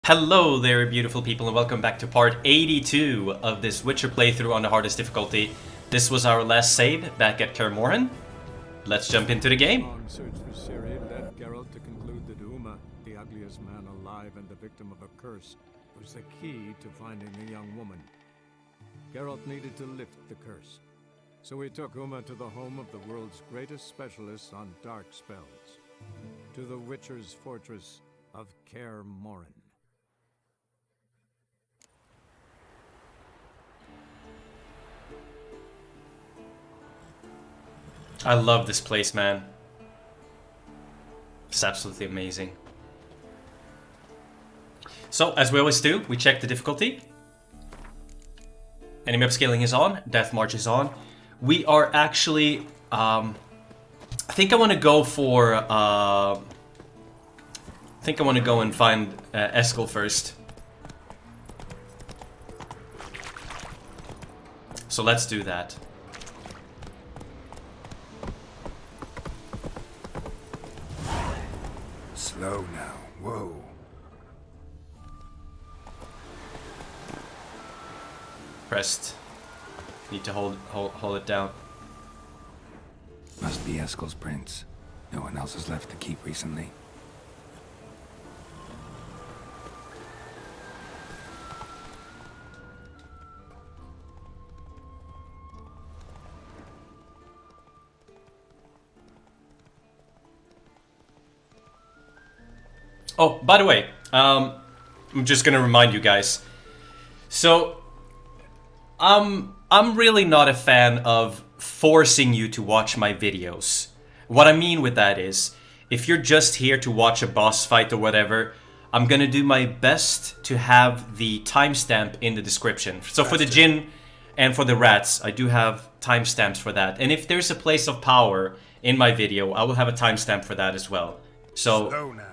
Hello there, beautiful people, and welcome back to part 82 of this Witcher playthrough on the hardest difficulty. This was our last save back at Kaer Morhen. Let's jump into the game. Long search for Ciri led Geralt to conclude that Uma, the ugliest man alive and the victim of a curse, was the key to finding a young woman. Geralt needed to lift the curse, so he took Uma to the home of the world's greatest specialists on dark spells, to the Witcher's fortress of Kaer Morhen. I love this place, man. It's absolutely amazing. So, as we always do, we check the difficulty. Enemy upscaling is on, Death March is on. We are actually, I think I want to go for, I think I want to go and find Eskel first. So let's do that. Slow now. Whoa. Pressed. Need to hold it down. Must be Eskel's prints. No one else has left to keep recently. Oh, by the way, I'm just gonna remind you guys. So, I'm really not a fan of forcing you to watch my videos. What I mean with that is, if you're just here to watch a boss fight or whatever, I'm gonna do my best to have the timestamp in the description. So for the Jinn and for the rats, I do have timestamps for that. And if there's a place of power in my video, I will have a timestamp for that as well. So Slow now.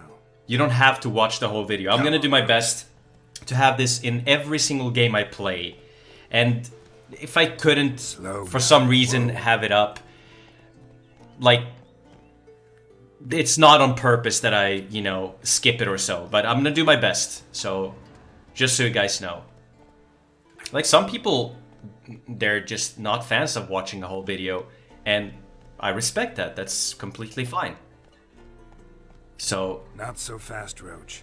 you don't have to watch the whole video. I'm gonna do my best to have this in every single game I play. And if I couldn't, for some reason, have it up, like, it's not on purpose that I, you know, skip it or so. But I'm gonna do my best. So, just so you guys know. Like, some people, they're just not fans of watching a whole video. And I respect that. That's completely fine. So, Not so fast, Roach.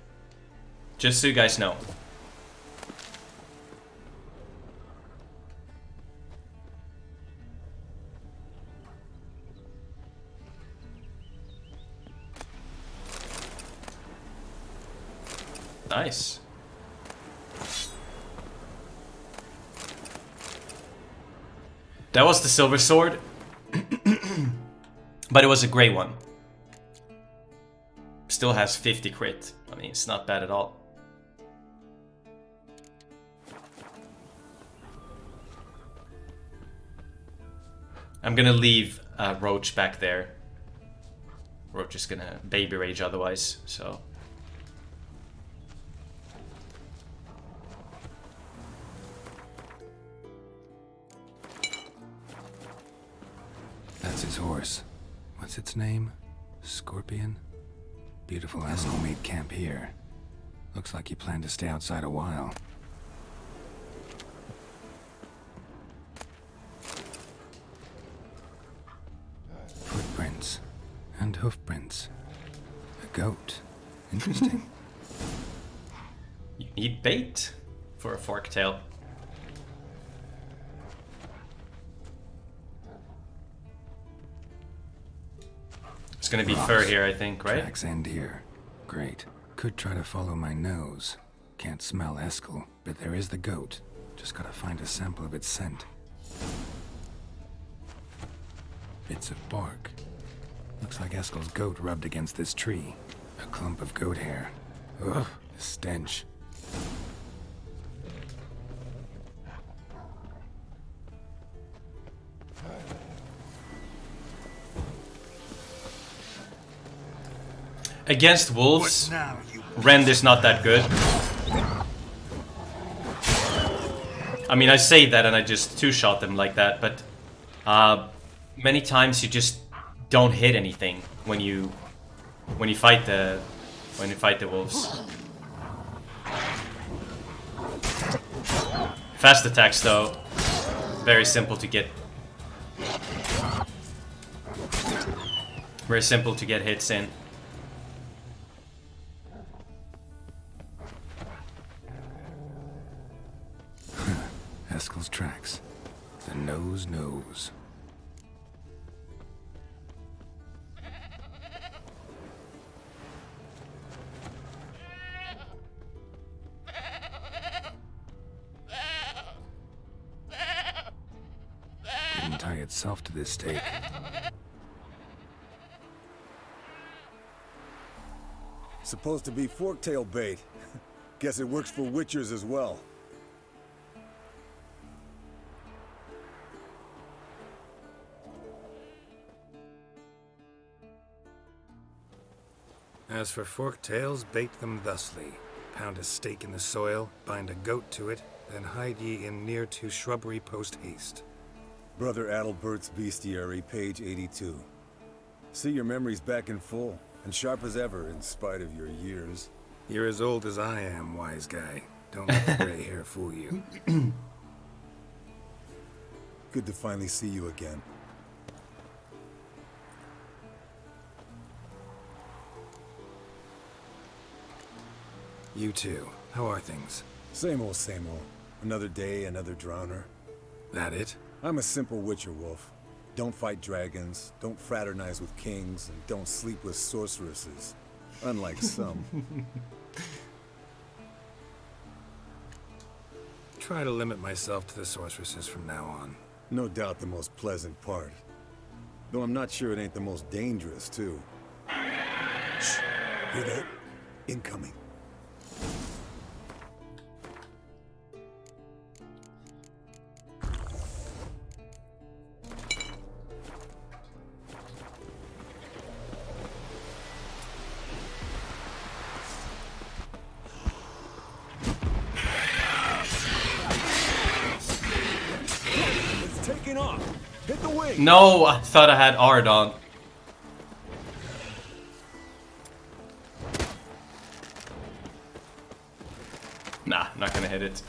just so you guys know. Nice. That was the silver sword, but it was a gray one. Still has 50 crit. I mean, it's not bad at all. I'm gonna leave Roach back there. Roach is gonna baby rage otherwise, so. That's his horse. What's its name? Scorpion? Beautiful Eskel made camp here. Looks like he planned to stay outside a while. Footprints. And hoofprints. A goat. Interesting. You need bait for a forktail. It's gonna be fur here, I think, right? Tracks end here. Great. Could try to follow my nose. Can't smell Eskel, but there is the goat. Just gotta find a sample of its scent. Bits of bark. Looks like Eskel's goat rubbed against this tree. A clump of goat hair. Ugh, the stench. Against wolves, Rend is not that good. I mean, I say that and I just two-shot them like that, but many times you just don't hit anything when you fight the wolves. Fast attacks though, very simple to get. Very simple to get hits in. Eskel's tracks. The nose knows. Didn't tie itself to this stake. Supposed to be forktail bait. Guess it works for witchers as well. As for forktails, bait them thusly. Pound a stake in the soil, bind a goat to it, then hide ye in near to shrubbery post haste. Brother Adalbert's Bestiary, page 82. See, your memory's back in full, and sharp as ever, in spite of your years. You're as old as I am, wise guy. Don't let the gray hair fool you. Good to finally see you again. You too. How are things? Same old, same old. Another day, another drowner. That it? I'm a simple witcher wolf. Don't fight dragons, don't fraternize with kings, and don't sleep with sorceresses. Unlike some. Try to limit myself to the sorceresses from now on. No doubt the most pleasant part. Though I'm not sure it ain't the most dangerous, too. Shh. Hear that? Incoming. Taking off. Hit the wing. No, I thought I had Ard on. Nah, not gonna hit it.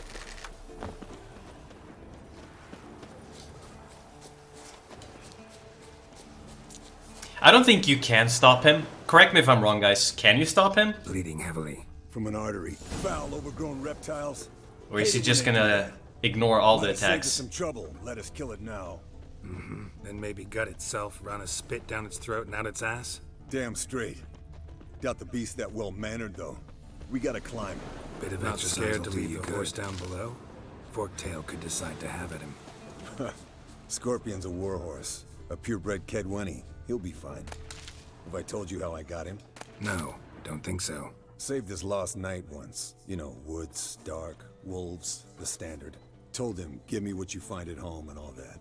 I don't think you can stop him. Correct me if I'm wrong, guys. Can you stop him? Bleeding heavily. From an artery. Foul, overgrown reptiles. Or is he just gonna ignore all the attacks? Some trouble. Let us kill it now. Then maybe gut itself, run a spit down its throat and out its ass? Damn straight. Doubt the beast that well-mannered, though. We gotta climb. Bit of not scared to leave the horse down below? Forktail could decide to have at him. Scorpion's a warhorse. A purebred Kedwenny. He'll be fine. Have I told you how I got him? No, don't think so. Saved his lost knight once. You know, woods, dark, wolves, the standard. Told him, give me what you find at home and all that.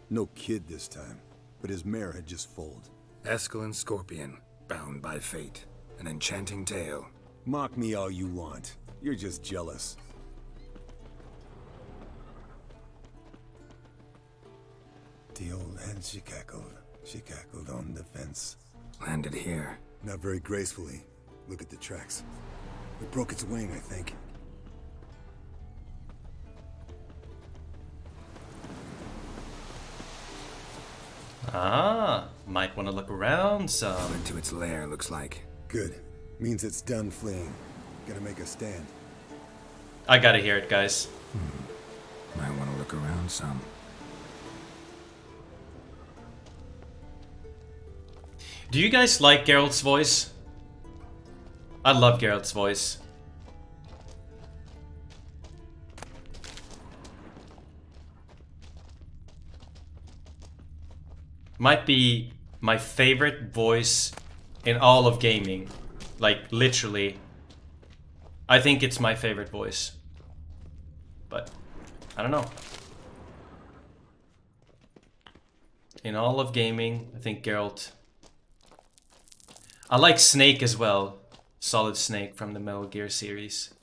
No kid this time, but his mare had just foaled. Eskel and Scorpion, bound by fate. An enchanting tale. Mock me all you want. You're just jealous. The old hen, she cackled. She cackled on the fence. Landed here. Not very gracefully. Look at the tracks. It broke its wing, I think. Ah, might want to look around some. Went to its lair, looks like. Good. Means it's done fleeing. Gonna make a stand. I gotta hear it, guys. Might want to look around some. Do you guys like Geralt's voice? I love Geralt's voice. Might be my favorite voice in all of gaming. Like, literally. I think it's my favorite voice. But, I don't know. In all of gaming, I think Geralt... I like Snake as well. Solid Snake from the Metal Gear series.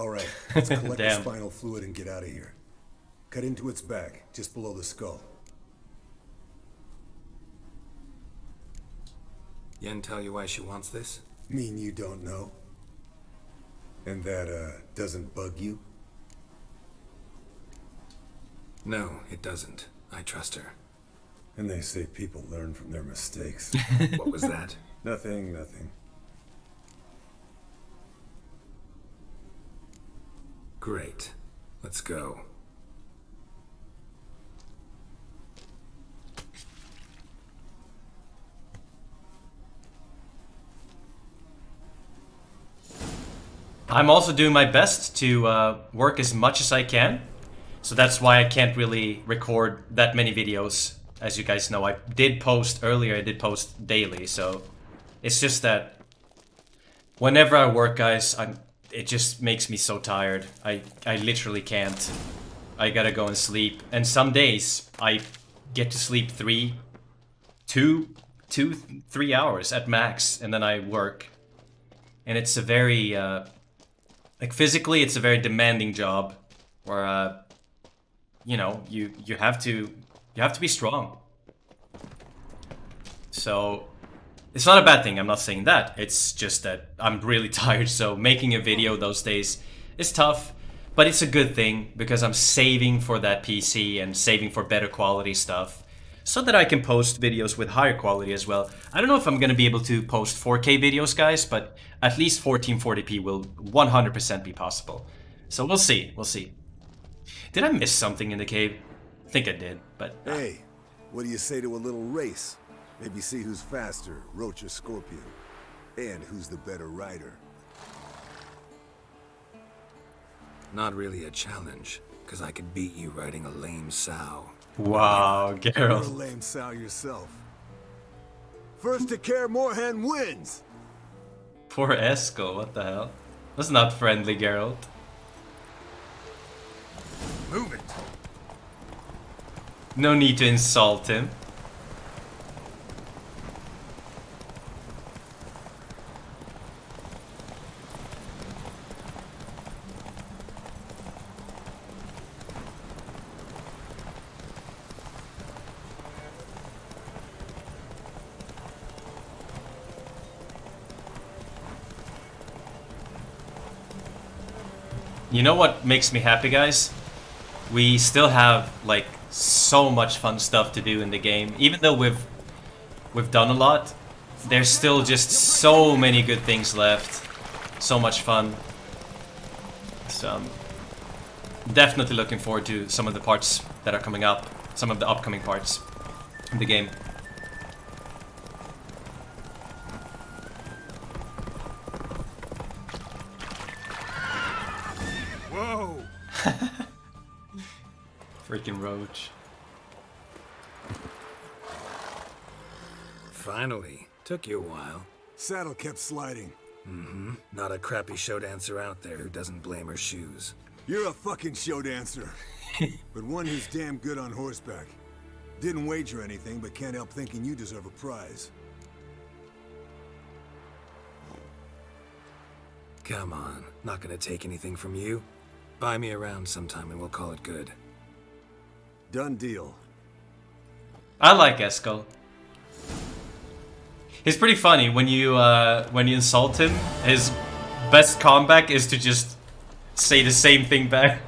All right, let's collect the Damn. spinal fluid and get out of here. Cut into its back, just below the skull. Yen tell you why she wants this? Mean you don't know? And that, doesn't bug you? No, it doesn't. I trust her. And they say people learn from their mistakes. What was that? Nothing, nothing. Great. Let's go. I'm also doing my best to work as much as I can. So that's why I can't really record that many videos. As you guys know, I did post earlier, I did post daily. So it's just that whenever I work, guys, it just makes me so tired. I literally can't. I gotta go and sleep. And some days I get to sleep 3 hours at max, and then I work. And it's a very like physically, it's a very demanding job, where you know, you have to be strong. So it's not a bad thing. I'm not saying that. It's just that I'm really tired. So making a video those days is tough, but it's a good thing because I'm saving for that PC and saving for better quality stuff, so that I can post videos with higher quality as well. I don't know if I'm gonna be able to post 4K videos, guys, but at least 1440p will 100% be possible. So we'll see, we'll see. Did I miss something in the cave? I think I did, but... Hey, what do you say to a little race? Maybe see who's faster, Roach or Scorpion. And who's the better rider. Not really a challenge, because I could beat you riding a lame sow. Wow, You're a Geralt. lame sow yourself. First to care Moorhen wins! Poor Eskel, what the hell? That's not friendly, Geralt. Move it! No need to insult him. You know what makes me happy, guys? We still have like so much fun stuff to do in the game. Even though we've done a lot, there's still just so many good things left. So much fun. So I'm definitely looking forward to some of the parts that are coming up, some of the upcoming parts in the game. Whoa! Freaking Roach. Finally. Took you a while. Saddle kept sliding. Not a crappy show dancer out there who doesn't blame her shoes. You're a fucking show dancer. But one who's damn good on horseback. Didn't wager anything, but can't help thinking you deserve a prize. Come on. Not gonna take anything from you. Buy me around sometime and we'll call it good. Done deal. I like Eskel. He's pretty funny when you insult him. His best comeback is to just say the same thing back,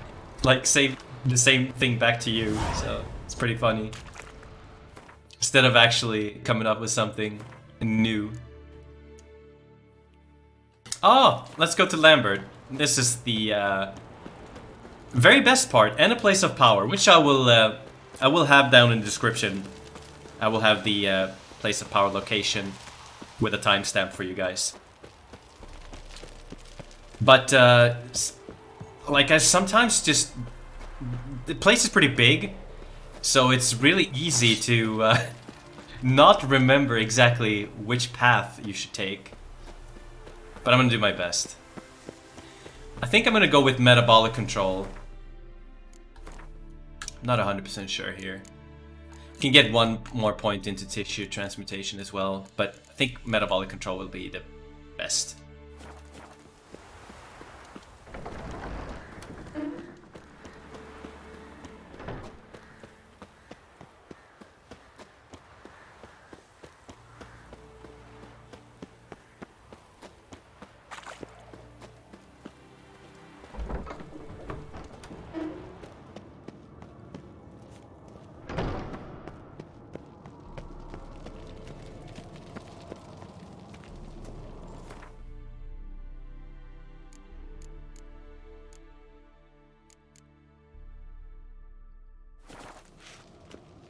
like say the same thing back to you. So it's pretty funny. Instead of actually coming up with something new. Oh, let's go to Lambert. This is the very best part and a place of power, which I will have down in the description. I will have the place of power location with a timestamp for you guys. But like I sometimes just the place is pretty big, so it's really easy to not remember exactly which path you should take. But I'm gonna do my best. I think I'm gonna go with metabolic control. Not 100% sure here. You can get one more point into tissue transmutation as well, but I think metabolic control will be the best.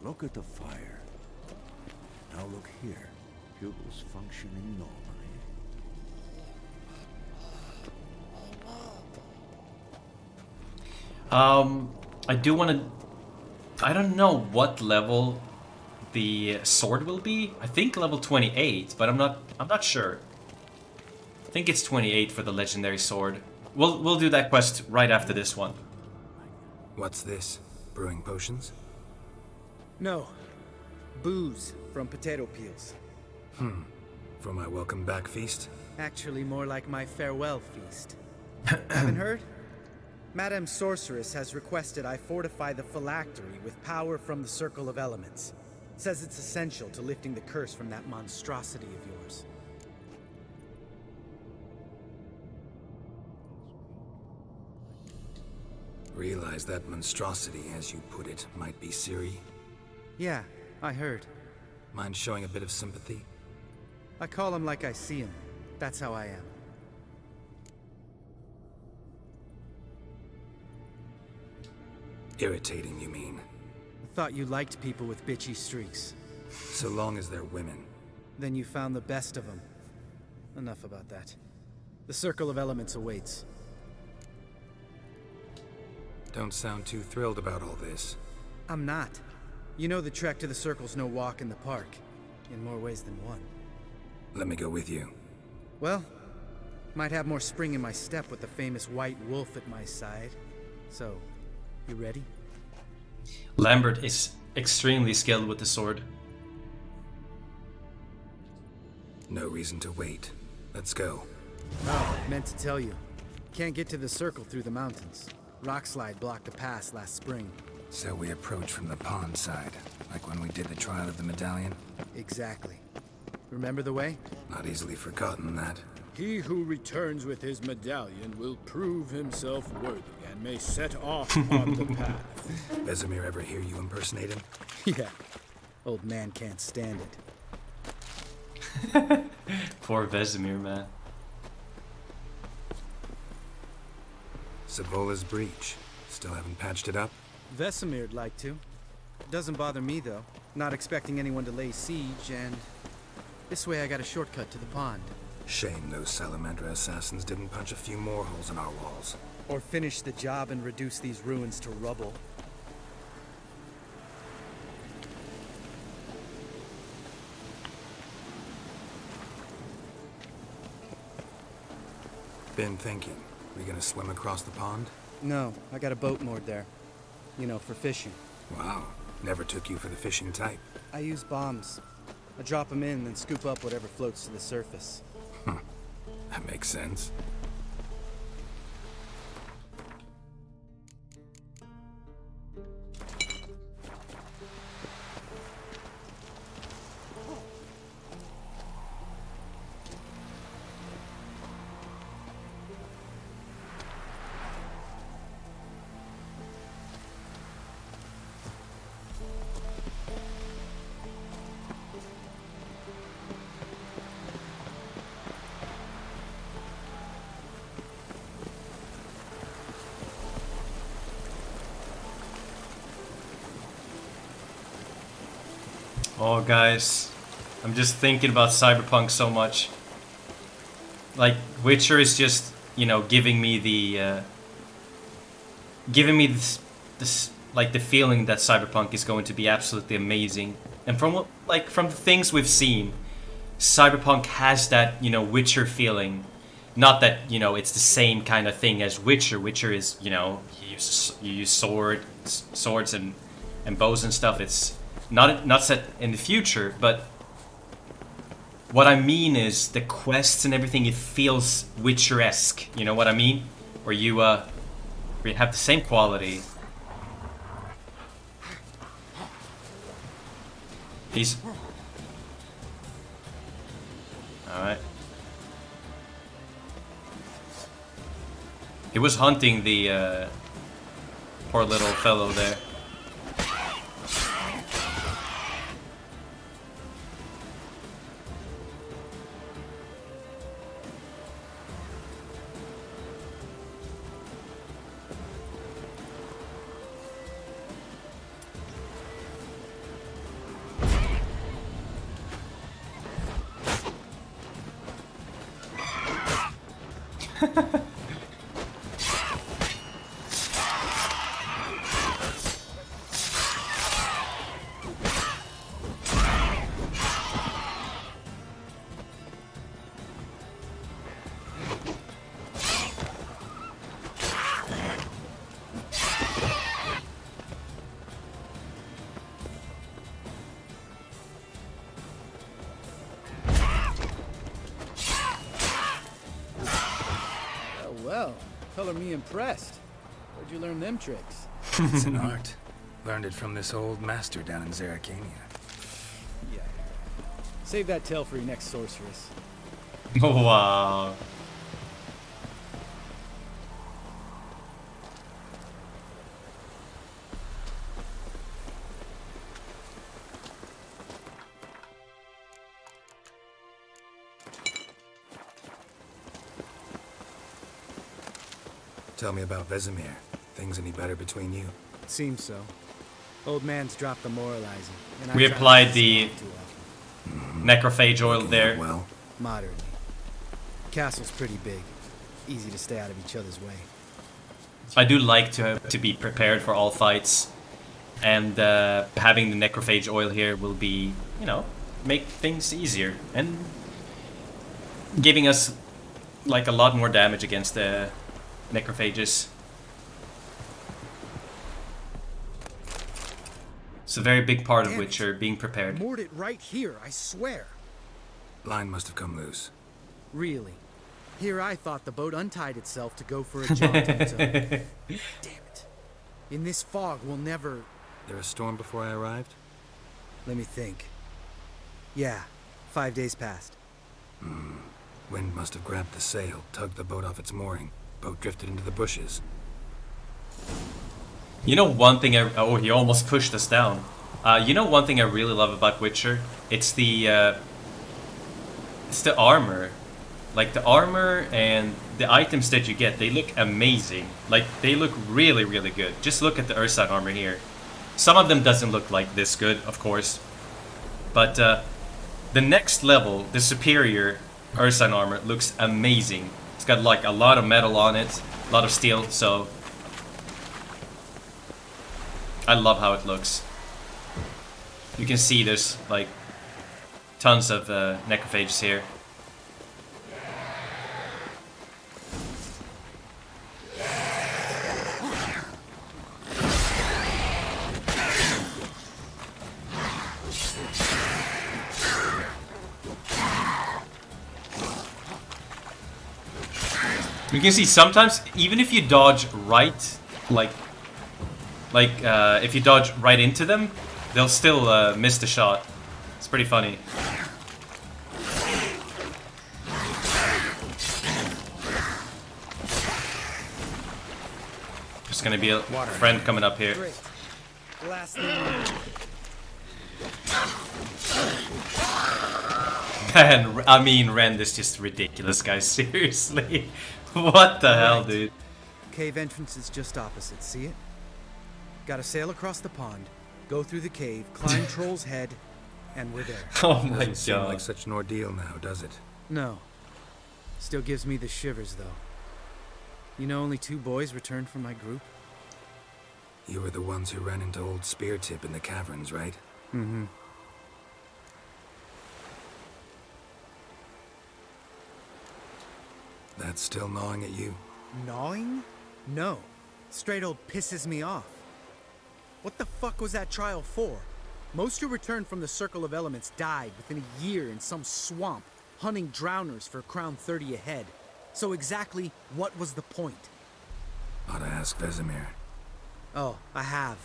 Look at the fire. Now look here. Pupils functioning normally. I do want to... I don't know what level the sword will be. I think level 28, but I'm not sure. I think it's 28 for the legendary sword. We'll do that quest right after this one. What's this? Brewing potions? No. Booze from potato peels. For my welcome back feast? Actually more like my farewell feast. Haven't heard? Madame Sorceress has requested I fortify the phylactery with power from the Circle of Elements. Says it's essential to lifting the curse from that monstrosity of yours. Realize that monstrosity, as you put it, might be Ciri? Yeah, I heard. Mind showing a bit of sympathy? I call him like I see him. That's how I am. Irritating, you mean? I thought you liked people with bitchy streaks. So long as they're women. Then you found the best of them. Enough about that. The Circle of Elements awaits. Don't sound too thrilled about all this. I'm not. You know the trek to the Circle's no walk in the park. In more ways than one. Let me go with you. Well, might have more spring in my step with the famous white wolf at my side. So, you ready? Lambert is extremely skilled with the sword. No reason to wait. Let's go. Oh, meant to tell you. Can't get to the Circle through the mountains. Rockslide blocked the pass last spring. So we approach from the pond side, like when we did the trial of the medallion? Exactly. Remember the way? Not easily forgotten, that. He who returns with his medallion will prove himself worthy and may set off on the path. Vesemir ever hear you impersonate him? Yeah. Old man can't stand it. Poor Vesemir, man. Savola's breach. Still haven't patched it up? Vesemir'd like to. Doesn't bother me, though. Not expecting anyone to lay siege, and... this way I got a shortcut to the pond. Shame those Salamander assassins didn't punch a few more holes in our walls. Or finish the job and reduce these ruins to rubble. Been thinking. We gonna swim across the pond? No, I got a boat moored there. You know, for fishing. Wow. Never took you for the fishing type. I use bombs. I drop them in, then scoop up whatever floats to the surface. That makes sense. Oh, guys, I'm just thinking about Cyberpunk so much. Like, Witcher is just, you know, giving me the, this, like, the feeling that Cyberpunk is going to be absolutely amazing. And from the things we've seen, Cyberpunk has that, you know, Witcher feeling. Not that, you know, it's the same kind of thing as Witcher. Witcher is, you know, you use swords and bows and stuff. It's not set in the future, but what I mean is the quests and everything, it feels Witcher-esque. You know what I mean? Where you have the same quality. He's... Alright. He was hunting the poor little fellow there. Well, color me impressed. Where'd you learn them tricks? It's an art. Learned it from this old master down in Zerrikania. Yeah. Save that tale for your next sorceress. Wow. Tell me about Vesemir. Things any better between you? Seems so. Old man's dropped the moralizing. And We I try applied not to the listen too often. necrophage oil there. Well, Moderately. Castle's pretty big. Easy to stay out of each other's way. I do like to be prepared for all fights, and having the necrophage oil here will be, you know, make things easier and giving us like a lot more damage against the necrophages. It's a very big part of Damn it. Witcher, being prepared. Moored it right here, I swear. line must have come loose. Really. Here I thought the boat untied itself to go for a jaunt on its own. Damn it. In this fog, we'll never... There a storm before I arrived? Let me think. Yeah, 5 days passed. Wind must have grabbed the sail, tugged the boat off its mooring. Boat drifted into the bushes. You know one thing oh, he almost pushed us down. You know one thing I really love about Witcher? It's the armor. Like the armor and the items that you get, they look amazing. Like they look really, really good. Just look at the Ursine armor here. Some of them doesn't look like this good, of course. But the next level, the superior Ursine armor, looks amazing. It's got like a lot of metal on it, a lot of steel, so I love how it looks. You can see there's like tons of necrophages here. You can see sometimes, even if you dodge right, like if you dodge right into them, they'll still miss the shot. It's pretty funny. There's gonna be a friend coming up here. Great. Last thing. Man, I mean, Rend is just ridiculous, guys. Seriously. What the hell, dude? Cave entrance is just opposite, see it? Gotta sail across the pond, go through the cave, climb Troll's head, and we're there. Oh my Doesn't seem god. like such an ordeal now, does it? No. Still gives me the shivers, though. You know, only 2 boys returned from my group? You were the ones who ran into old Speartip in the caverns, right? Mm-hmm. That's still gnawing at you? Gnawing? No. Straight old pisses me off. What the fuck was that trial for? Most who returned from the Circle of Elements died within a year in some swamp, hunting drowners for crown 30 a head. So exactly what was the point? Ought to ask Vesemir. Oh, I have.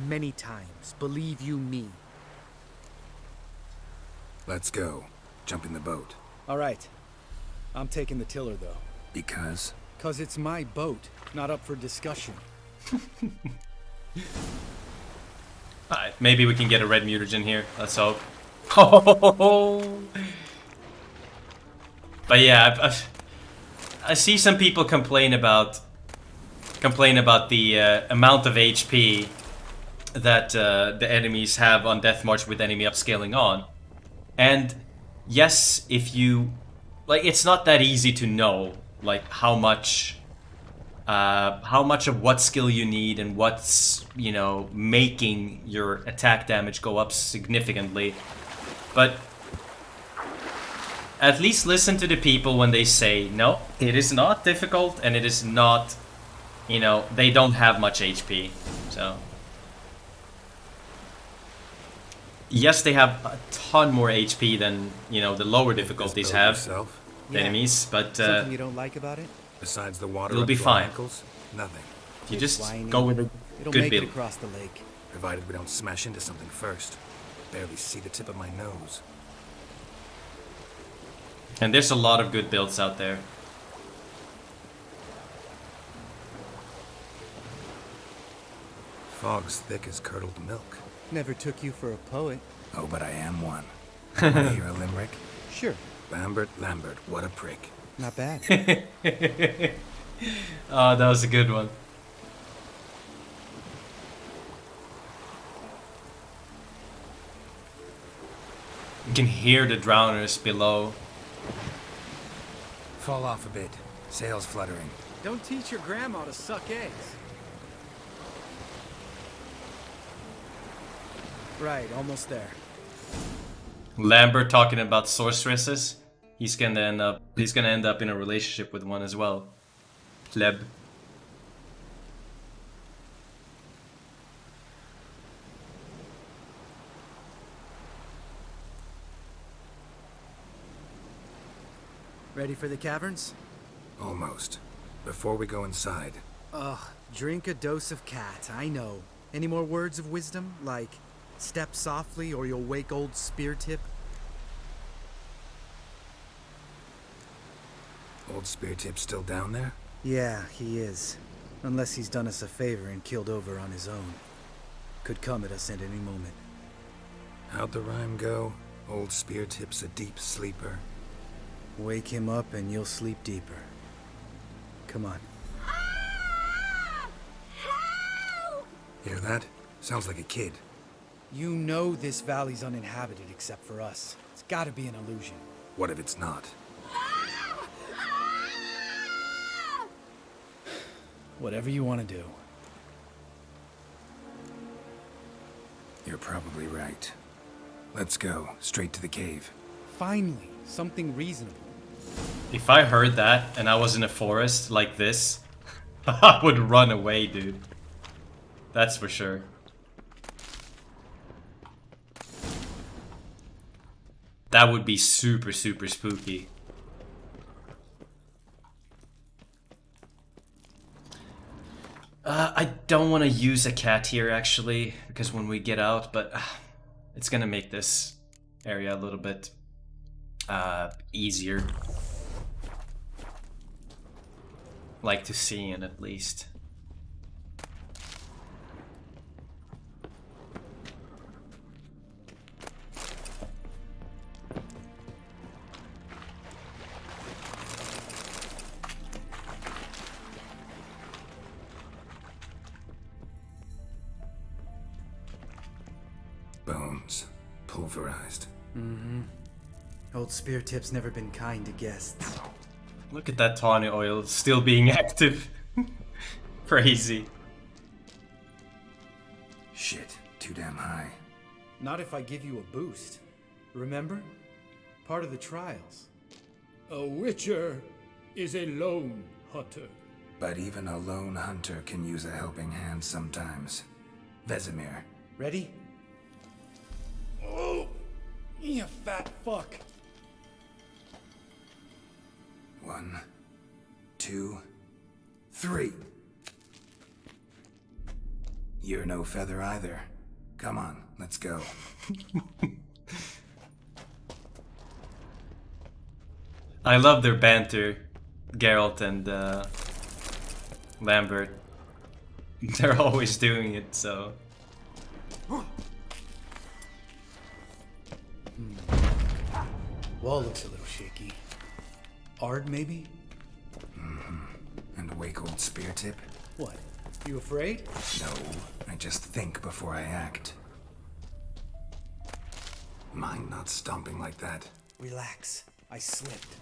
Many times. Believe you me. Let's go. Jump in the boat. All right. I'm taking the tiller, though. Because? 'Cause it's my boat, not up for discussion. Alright, maybe we can get a red mutagen here. Let's hope. Oh. But yeah, I see some people complain about the amount of HP that the enemies have on Death March with enemy upscaling on. And yes, if you... Like, it's not that easy to know like how much of what skill you need and what's, you know, making your attack damage go up significantly. But at least listen to the people when they say, no, it is not difficult and it is not, you know, they don't have much HP. So yes, they have a ton more HP than, you know, the lower difficulties have, the enemies, but Something you don't like about it? Besides the water, you'll up be to our fine. ankles, nothing. You just whiny. go with a It'll good make it build. across the lake. Provided we don't smash into something first. Barely see the tip of my nose. And there's a lot of good builds out there. Fog's thick as curdled milk. Never took you for a poet. Oh, but I am one. Wanna hear a limerick? Sure. Lambert, what a prick. Not bad. Oh, that was a good one. You can hear the drowners below. Fall off a bit. Sails fluttering. Don't teach your grandma to suck eggs. Right, almost there. Lambert talking about sorceresses. He's gonna end up in a relationship with one as well. Pleb. Ready for the caverns? Almost. Before we go inside, Ugh, drink a dose of cat, I know. Any more words of wisdom? Like, step softly or you'll wake old Spear Tip? old Spear Tip's still down there? Yeah, he is. Unless he's done us a favor and killed over on his own. Could come at us at any moment. How'd the rhyme go? Old Spear Tip's a deep sleeper. Wake him up and you'll sleep deeper. Come on. Hear that? Sounds like a kid. You know this valley's uninhabited except for us. It's gotta be an illusion. What if it's not? Whatever you want to do. You're probably right. Let's go, straight to the cave. Finally, something reasonable. If I heard that and I was in a forest like this, I would run away, dude. That's for sure. That would be super, super spooky. I don't want to use a cat here, actually, because when we get out, but it's gonna make this area a little bit easier. Like to see in, at least. Bones. Pulverized. Mm-hmm. Old Spear Tip's never been kind to guests. Look at that tawny oil still being active. Crazy. Shit, too damn high. Not if I give you a boost. Remember? Part of the trials. A witcher is a lone hunter. But even a lone hunter can use a helping hand sometimes. Vesemir. Ready? Oh, you fat fuck. 1, 2, 3. You're no feather either. Come on, let's go. I love their banter, Geralt and Lambert. They're always doing it, so. Wall looks a little shaky. Ard, maybe? And wake old Spear Tip? What? You afraid? No, I just think before I act. Mind not stomping like that. Relax. I slipped.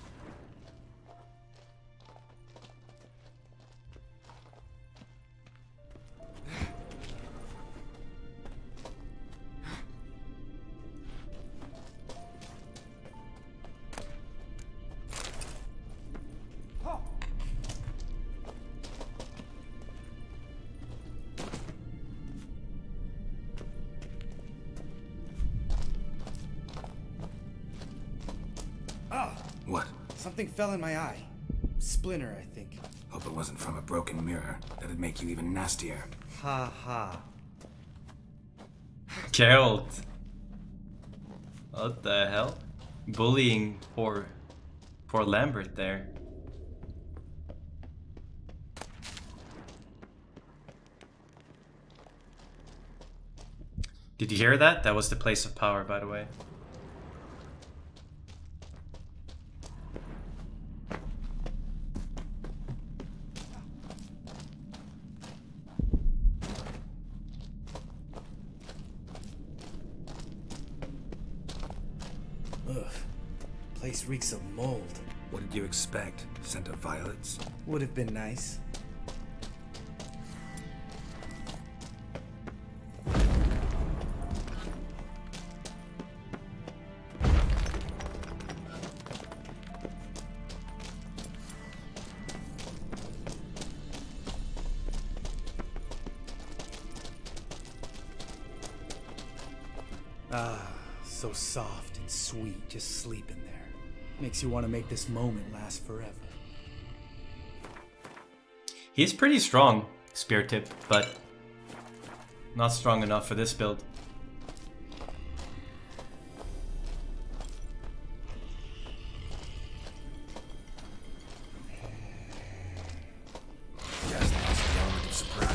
Something fell in my eye. Splinter, I think. Hope it wasn't from a broken mirror. That'd make you even nastier. Ha ha. Geralt. What the hell? Bullying poor Lambert there. Did you hear that? That was the place of power, by the way. Ugh. Place reeks of mold. What did you expect? Scent of violets? Would have been nice. Ah, so soft and sweet, just sleeping there. Makes you want to make this moment last forever. He's pretty strong, Spear Tip, but not strong enough for this build. Just lost the element of surprise.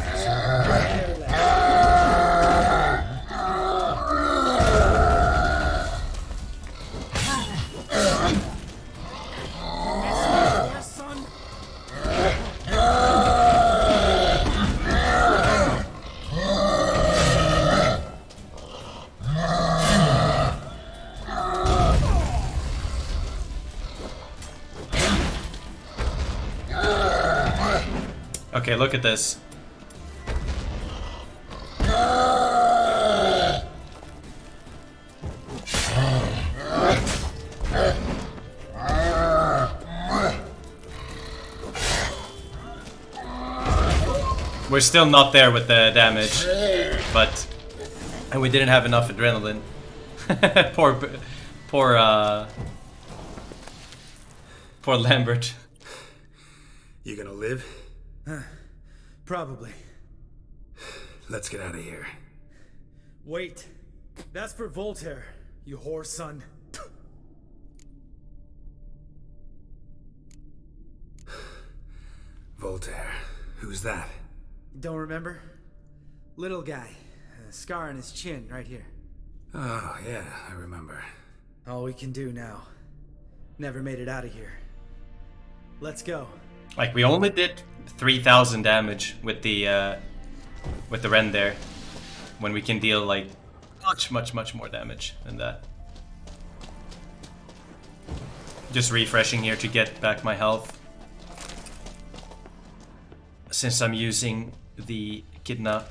Okay, look at this. We're still not there with the damage, but and we didn't have enough adrenaline. Poor Lambert. You gonna live? Probably. Let's get out of here. Wait. That's for Voltaire, you whore son. Voltaire. Who's that? Don't remember? Little guy. A scar on his chin, right here. Oh, yeah, I remember. All we can do now. Never made it out of here. Let's go. Like, we only did 3,000 damage with the Ren there, when we can deal like much more damage than that. Just refreshing here to get back my health, since I'm using the Kidna.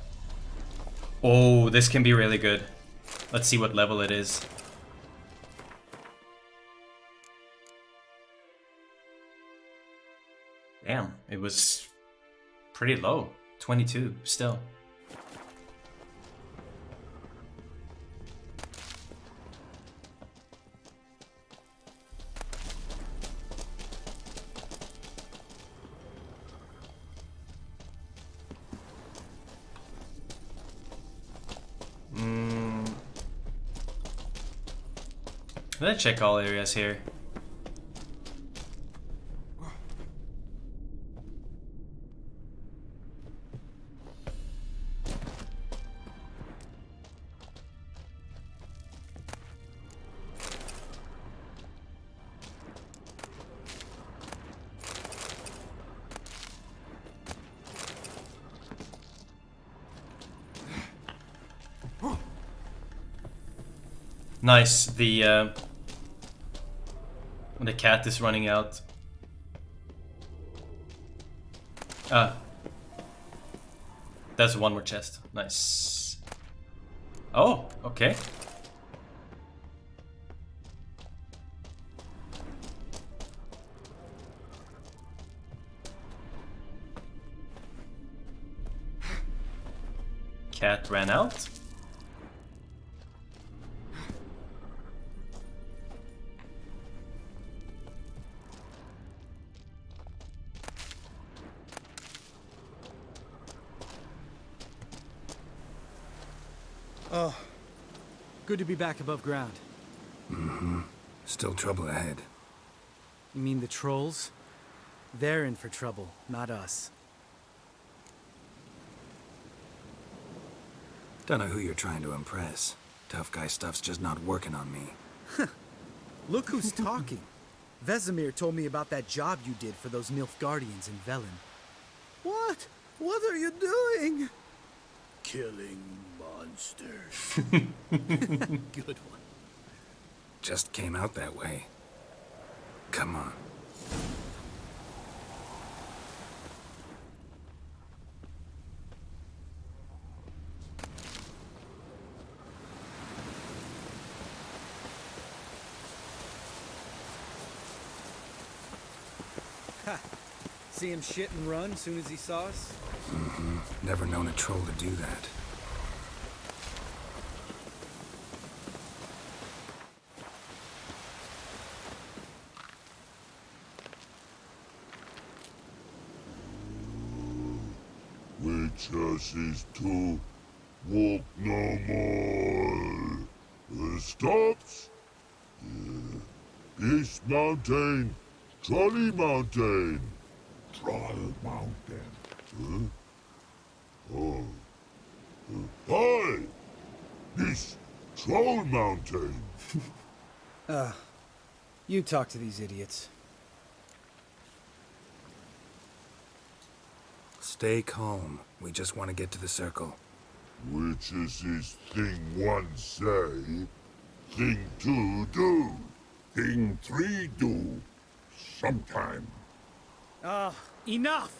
Oh, this can be really good. Let's see what level it is. Damn, it was pretty low. 22 still. Let's check all areas here. Nice, the cat is running out. Ah. That's one more chest. Nice. Oh, okay. Cat ran out. Oh, good to be back above ground. Still trouble ahead. You mean the trolls? They're in for trouble, not us. Don't know who you're trying to impress. Tough guy stuff's just not working on me. Look who's talking. Vesemir told me about that job you did for those Nilfgaardians in Velen. What? What are you doing? Killing monsters. Good one. Just came out that way. Come on. See him shit and run soon as he saw us? Never known a troll to do that. Witches is to walk no more. Stops? East Mountain, Trolley Mountain. Troll Mountain. Oh. Hi! This Troll Mountain. You talk to these idiots. Stay calm. We just want to get to the circle. Witches is thing one say, thing two do, thing three do, sometime. Enough!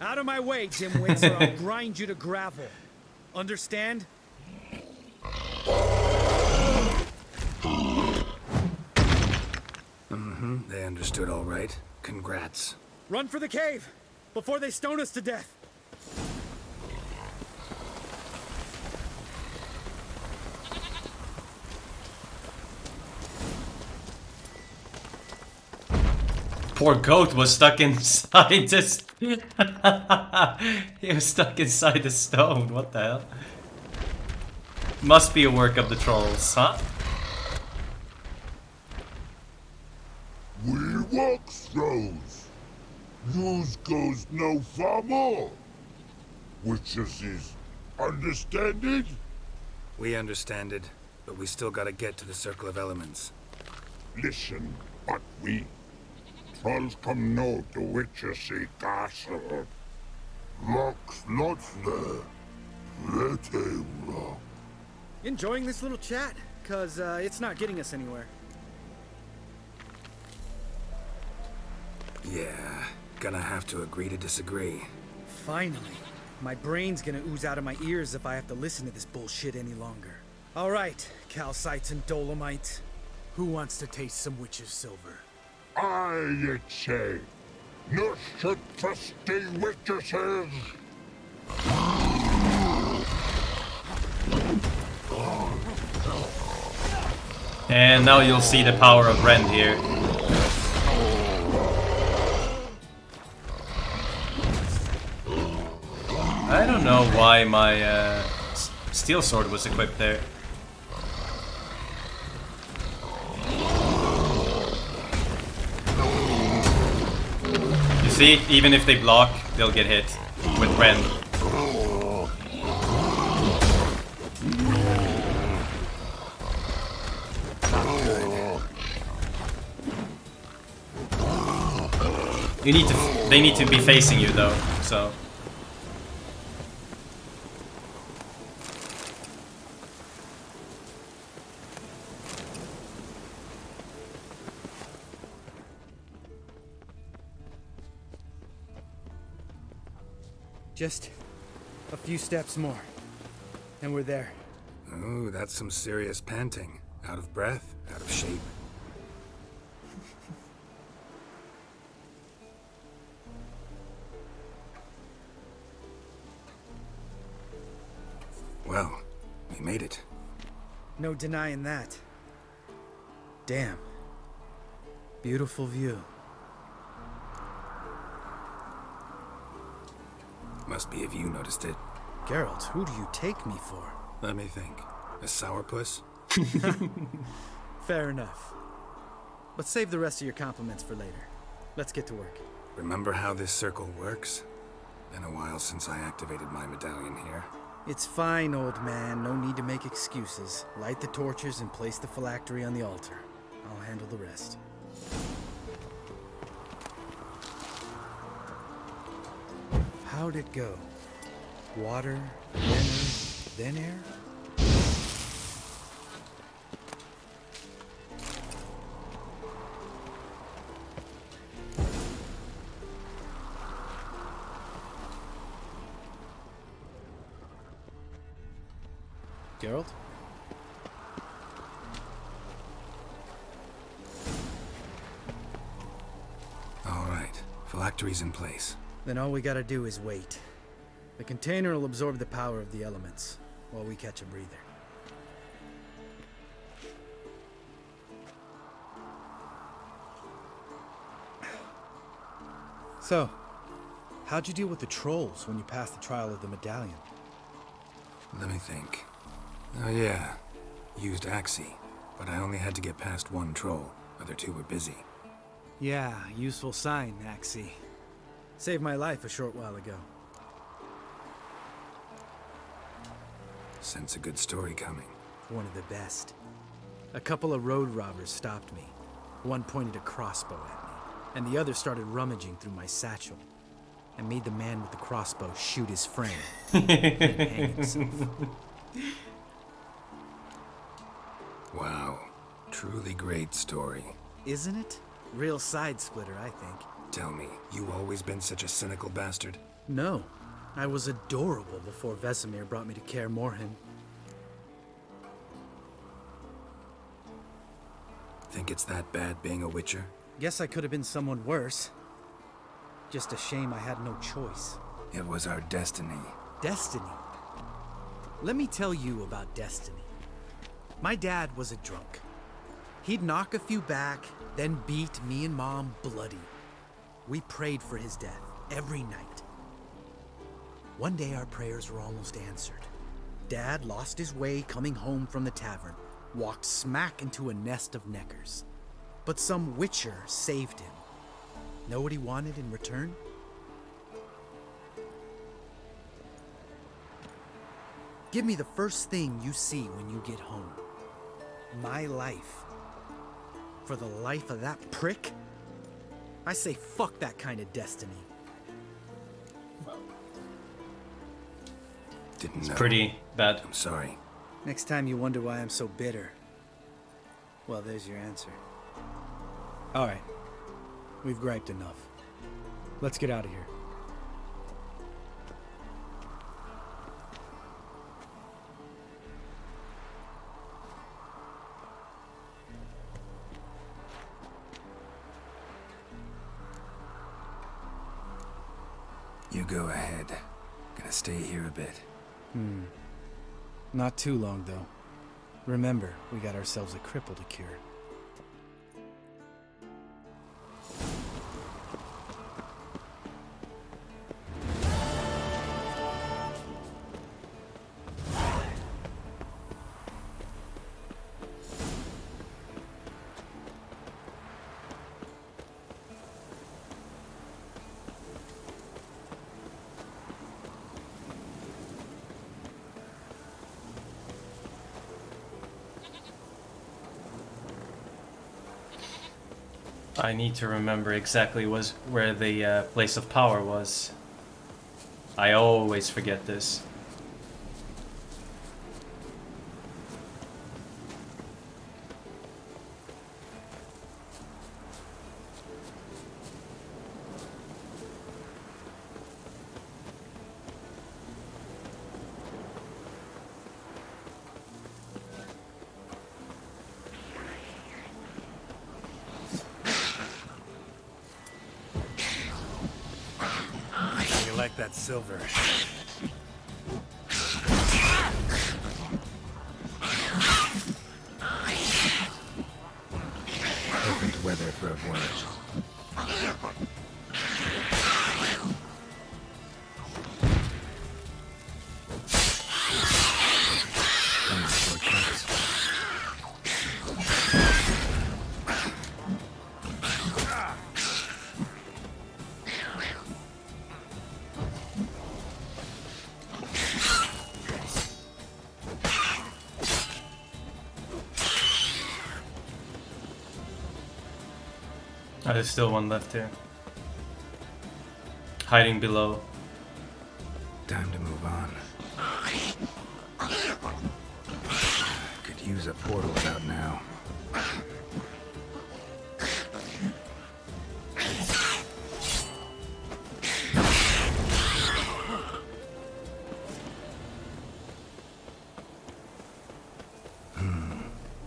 Out of my way, dimwits, or I'll grind you to gravel. Understand? They understood all right. Congrats. Run for the cave! Before they stone us to death! Poor goat was stuck inside this. He was stuck inside the stone. What the hell? Must be a work of the trolls, huh? We walk throws. News goes no far more. Witches is understand it? We understand it, but we still gotta get to the Circle of Elements. Listen, but we trolls come know the witches see castle. Locks lots there. Pretty rock. Enjoying this little chat? Cause it's not getting us anywhere. Yeah, gonna have to agree to disagree. Finally. My brain's gonna ooze out of my ears if I have to listen to this bullshit any longer. Alright, calcites and dolomites. Who wants to taste some witch's silver? You'd say. No should trusty witches is. And now you'll see the power of Rend here. I don't know why my steel sword was equipped there. You see, even if they block, they'll get hit with Rend. They need to be facing you though, so. Just a few steps more, and we're there. Ooh, that's some serious panting. Out of breath, out of shape. Well, we made it. No denying that. Damn. Beautiful view. Must be if you noticed it. Geralt, who do you take me for? Let me think. A sourpuss? Fair enough. But save the rest of your compliments for later. Let's get to work. Remember how this circle works? Been a while since I activated my medallion here. It's fine, old man. No need to make excuses. Light the torches and place the phylactery on the altar. I'll handle the rest. How'd it go? Water, then earth, then air? Geralt? All right, phylactery's in place. Then all we gotta do is wait. The container will absorb the power of the elements, while we catch a breather. So, how'd you deal with the trolls when you passed the trial of the medallion? Let me think. Oh yeah, used Axie, but I only had to get past one troll. Other two were busy. Yeah, useful sign, Axie. Saved my life a short while ago. Sense a good story coming. One of the best. A couple of road robbers stopped me. One pointed a crossbow at me, and the other started rummaging through my satchel. I made the man with the crossbow shoot his friend and hang himself. Wow, truly great story. Isn't it? Real side splitter, I think. Tell me, you always been such a cynical bastard? No, I was adorable before Vesemir brought me to Kaer Morhen. Think it's that bad being a Witcher? Guess I could have been someone worse. Just a shame I had no choice. It was our destiny. Destiny? Let me tell you about destiny. My dad was a drunk. He'd knock a few back, then beat me and Mom bloody. We prayed for his death every night. One day our prayers were almost answered. Dad lost his way coming home from the tavern, walked smack into a nest of neckers. But some Witcher saved him. Know what he wanted in return? Give me the first thing you see when you get home. My life. For the life of that prick? I say fuck that kind of destiny. Didn't know. Pretty bad. I'm sorry. Next time you wonder why I'm so bitter, well, there's your answer. All right. We've griped enough. Let's get out of here. You go ahead. Gonna stay here a bit. Not too long, though. Remember, we got ourselves a cripple to cure. I need to remember exactly where the place of power was. I always forget this. You like that silver? Perfect weather for a voyage. Thanks for There's still one left here. Hiding below. Time to move on. Could use a portal out now.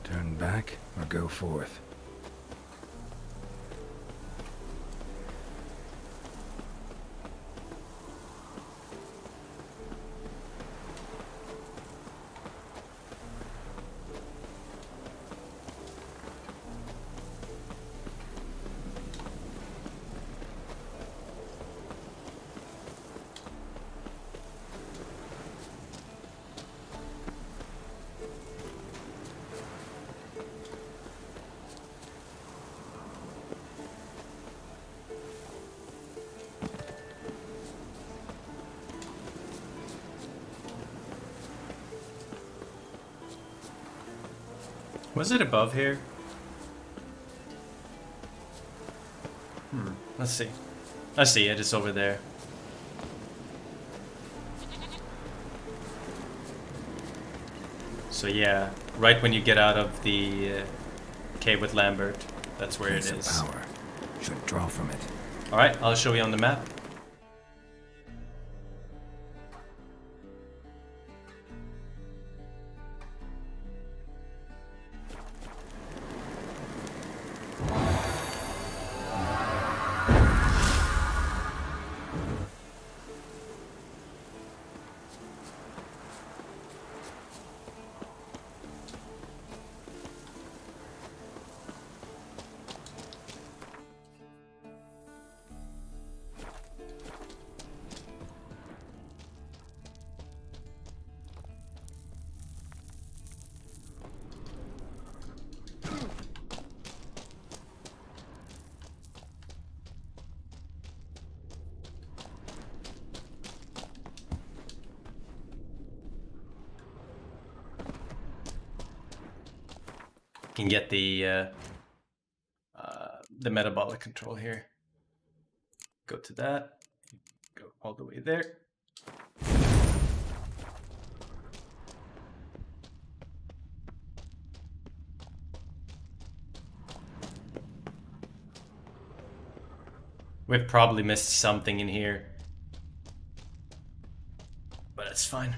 Turn back or go forth? Was it above here? Let's see. I see it, it's over there. So yeah, right when you get out of the cave with Lambert, that's where it is. Power. Should draw from it. Alright, I'll show you on the map. Can get the metabolic control here. Go to that. Go all the way there. We've probably missed something in here, but it's fine.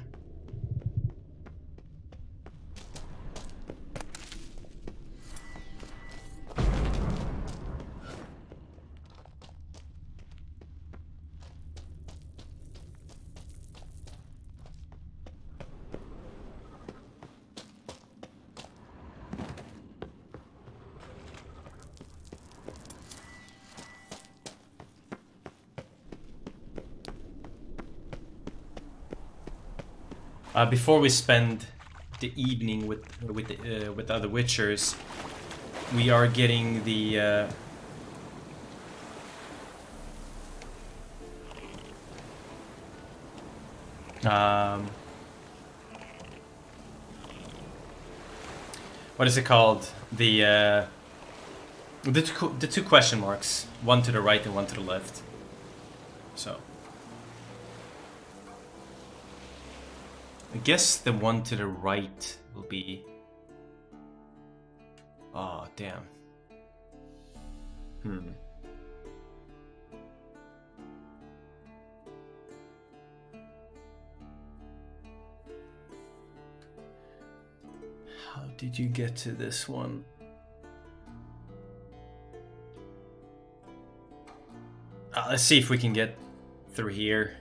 Before we spend the evening with other Witchers, we are getting the what is it called? The two question marks, one to the right and one to the left. So. I guess the one to the right will be... Oh, damn. How did you get to this one? Let's see if we can get through here.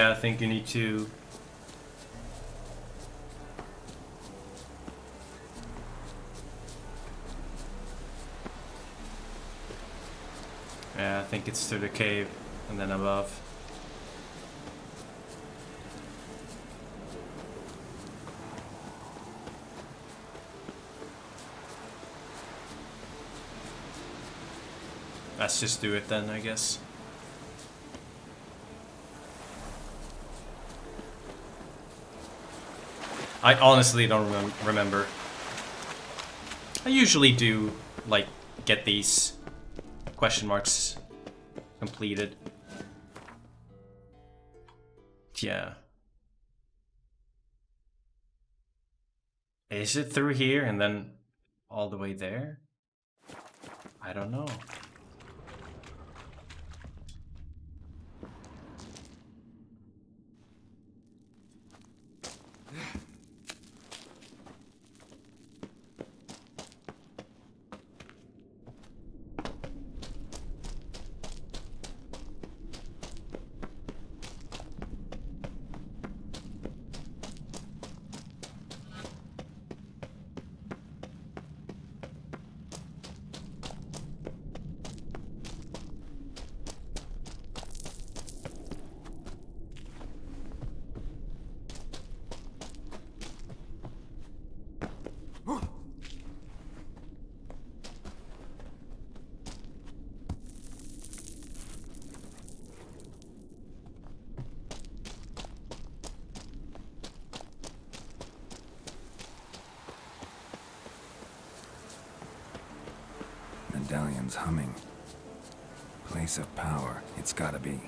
Yeah, I think you need to... Yeah, I think it's through the cave and then above. Let's just do it then, I guess. I honestly don't remember. I usually do, like, get these question marks completed. Yeah. Is it through here and then all the way there? I don't know. Medallion's humming. Place of power, it's gotta be.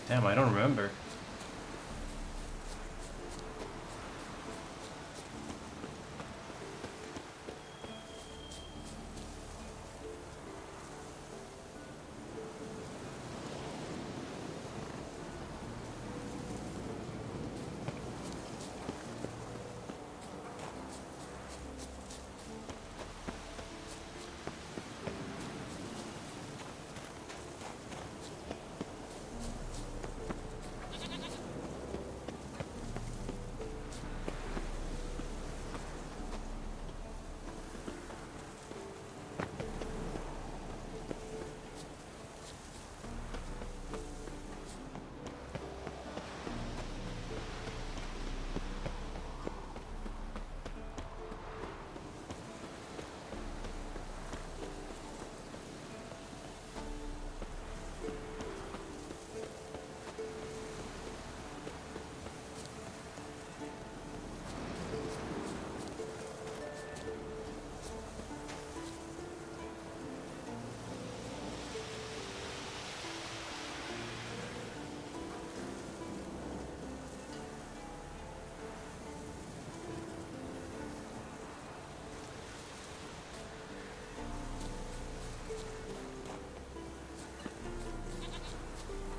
Damn, I don't remember.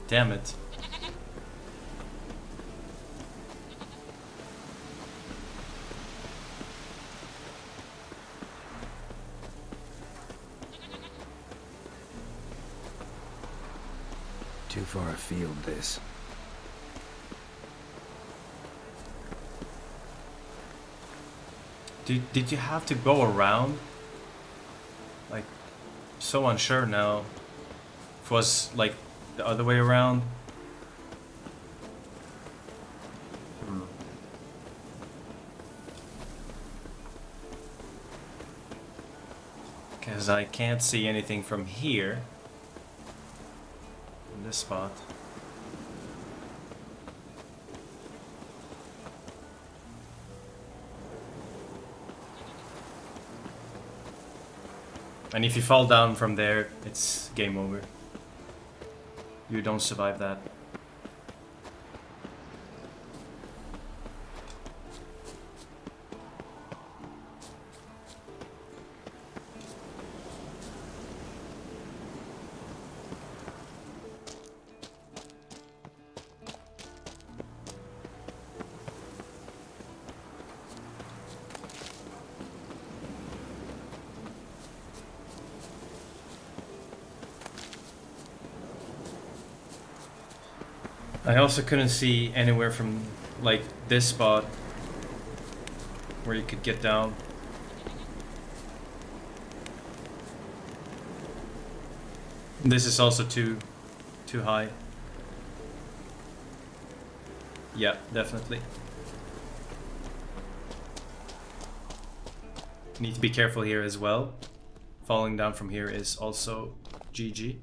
Damn it. Too far afield, this. Did you have to go around? Like, so unsure now. If it was like the other way around. Because I can't see anything from here. In this spot. And if you fall down from there, it's game over. You don't survive that. I also couldn't see anywhere from like this spot where you could get down. This is also too high. Yeah, definitely. Need to be careful here as well. Falling down from here is also GG.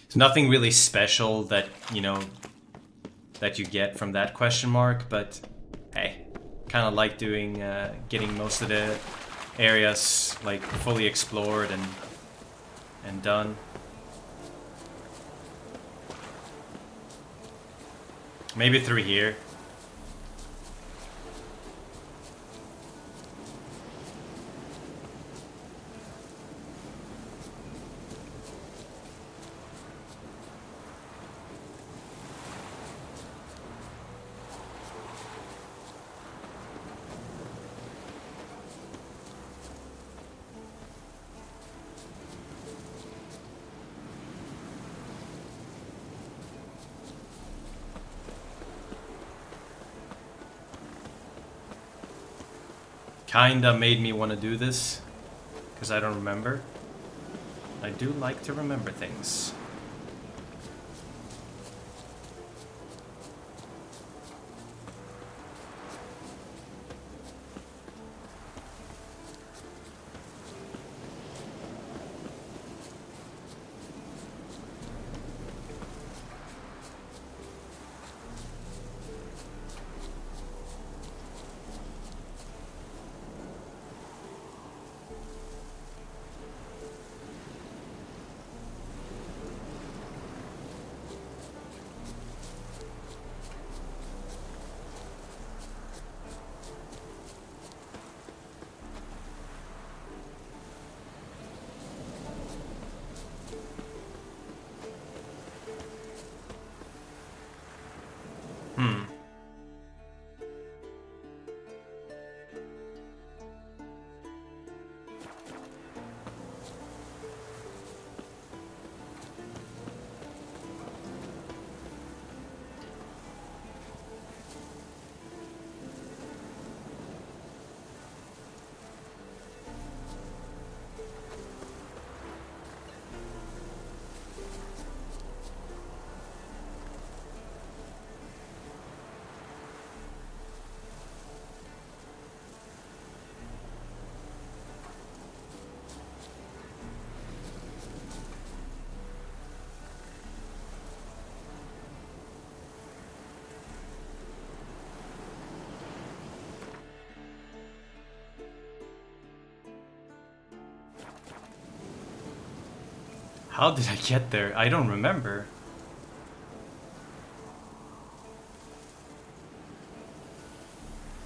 There's nothing really special that, you know, that you get from that question mark, but hey, kind of like doing, getting most of the areas like fully explored and done. Maybe through here. Kinda made me want to do this, because I don't remember. I do like to remember things. How did I get there? I don't remember.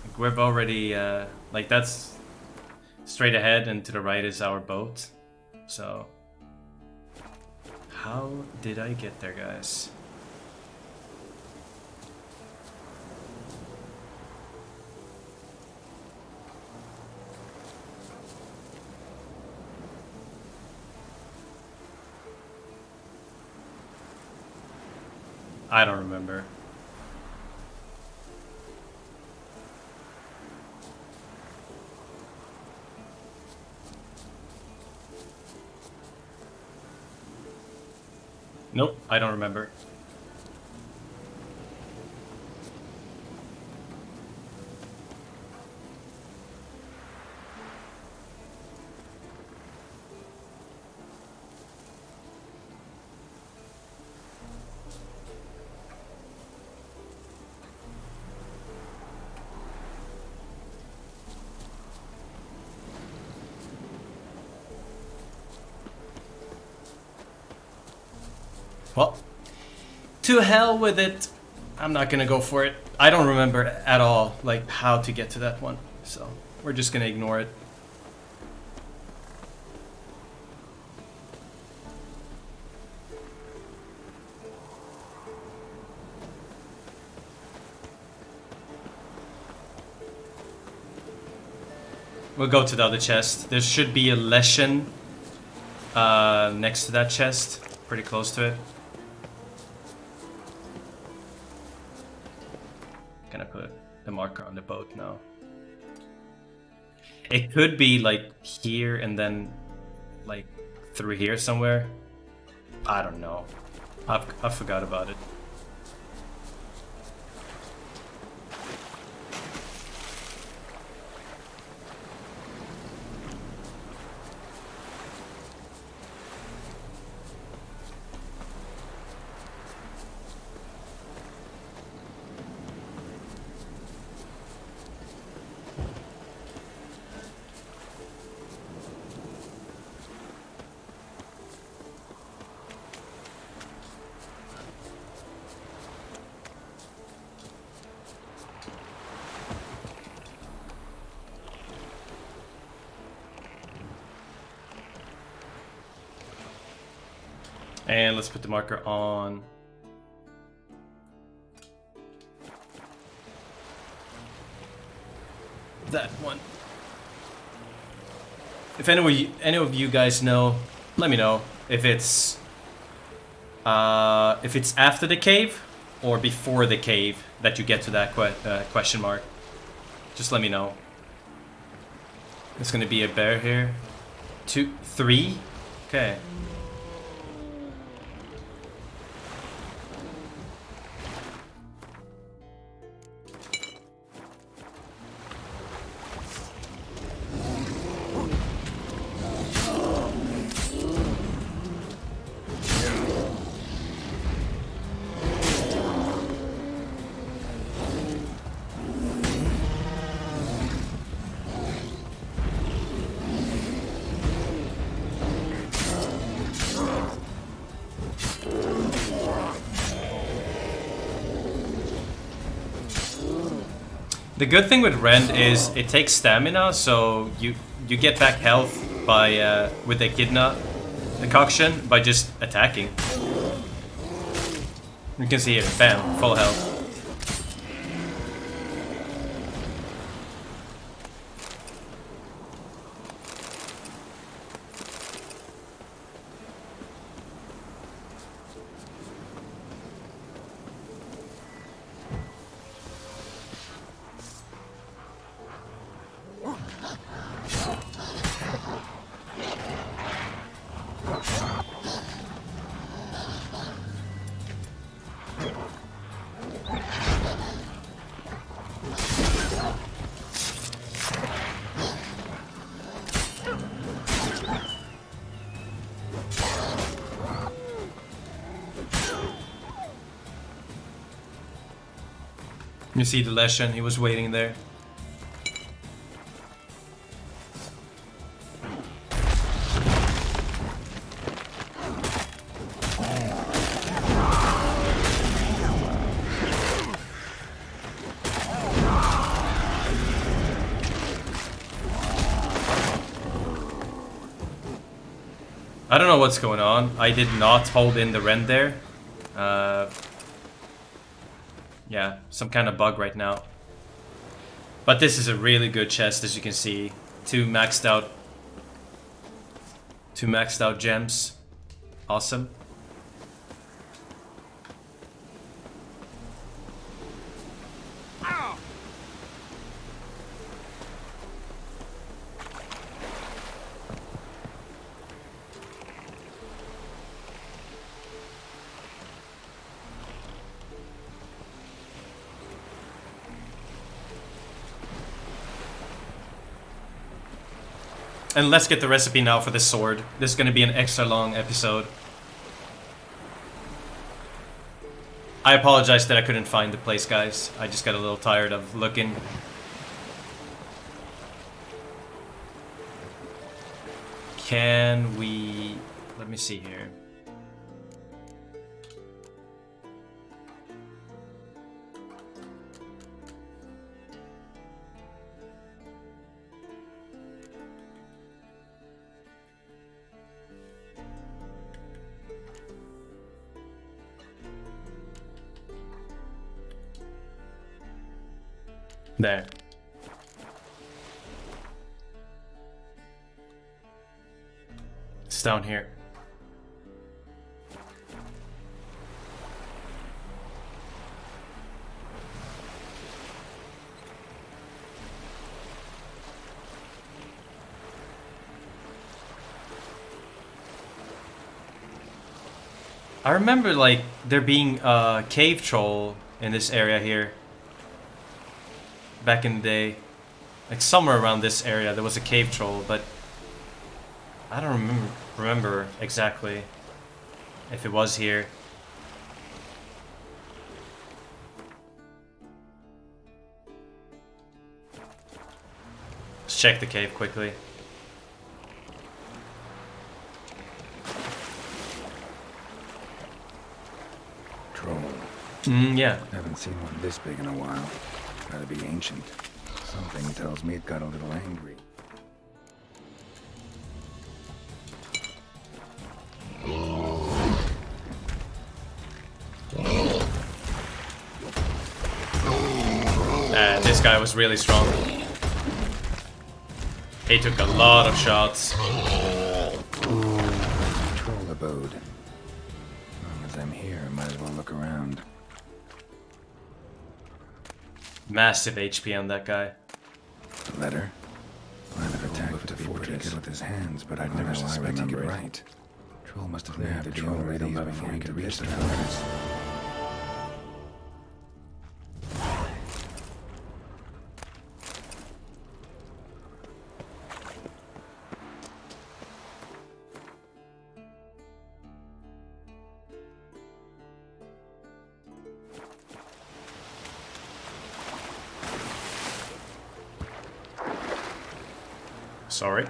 Like we've already, like that's straight ahead and to the right is our boat. So, how did I get there, guys? I don't remember. Nope, I don't remember. Well, to hell with it. I'm not gonna go for it. I don't remember at all, like, how to get to that one. So, we're just gonna ignore it. We'll go to the other chest. There should be a lesson next to that chest. Pretty close to it. Gonna put the marker on the boat now. It could be like here and then like through here somewhere. I don't know. I forgot about it. And let's put the marker on that one. If any of you guys know, let me know if it's after the cave or before the cave that you get to that question mark. Just let me know. There's gonna be a bear here. 2, 3. Okay. The good thing with Rend is it takes stamina, so you get back health by with the Echidna concoction by just attacking. You can see here, bam, full health. You see the Leshen, he was waiting there. I don't know what's going on. I did not hold in the Rend there. Yeah, some kind of bug right now. But this is a really good chest, as you can see. Two maxed out gems. Awesome. And let's get the recipe now for the sword. This is going to be an extra long episode. I apologize that I couldn't find the place, guys. I just got a little tired of looking. Can we... Let me see here. There. It's down here. I remember, like, there being a cave troll in this area here. Back in the day. Like, somewhere around this area there was a cave troll, but I don't remember exactly if it was here. Let's check the cave quickly. Yeah. Haven't seen one this big in a while. Gotta be ancient. Something tells me it got a little angry. This guy was really strong. He took a lot of shots. Troll abode. As long as I'm here, I might as well look around. Massive HP on that guy. Letter? Might have attacked the fortress with his hands, but I'd never suspected it right. Troll must have nabbed the troll reading before he could reach the fortress. Sorry.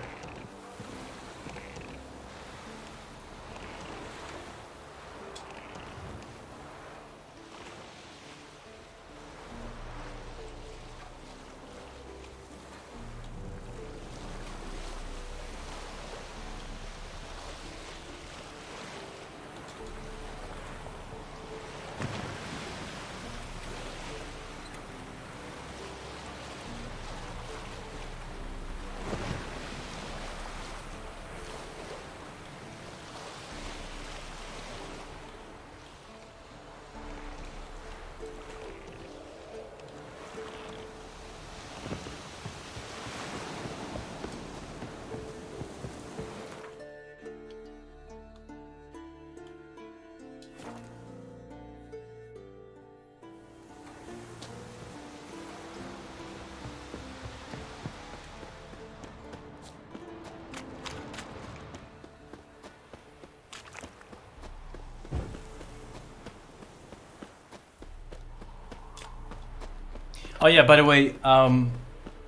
Oh yeah, by the way,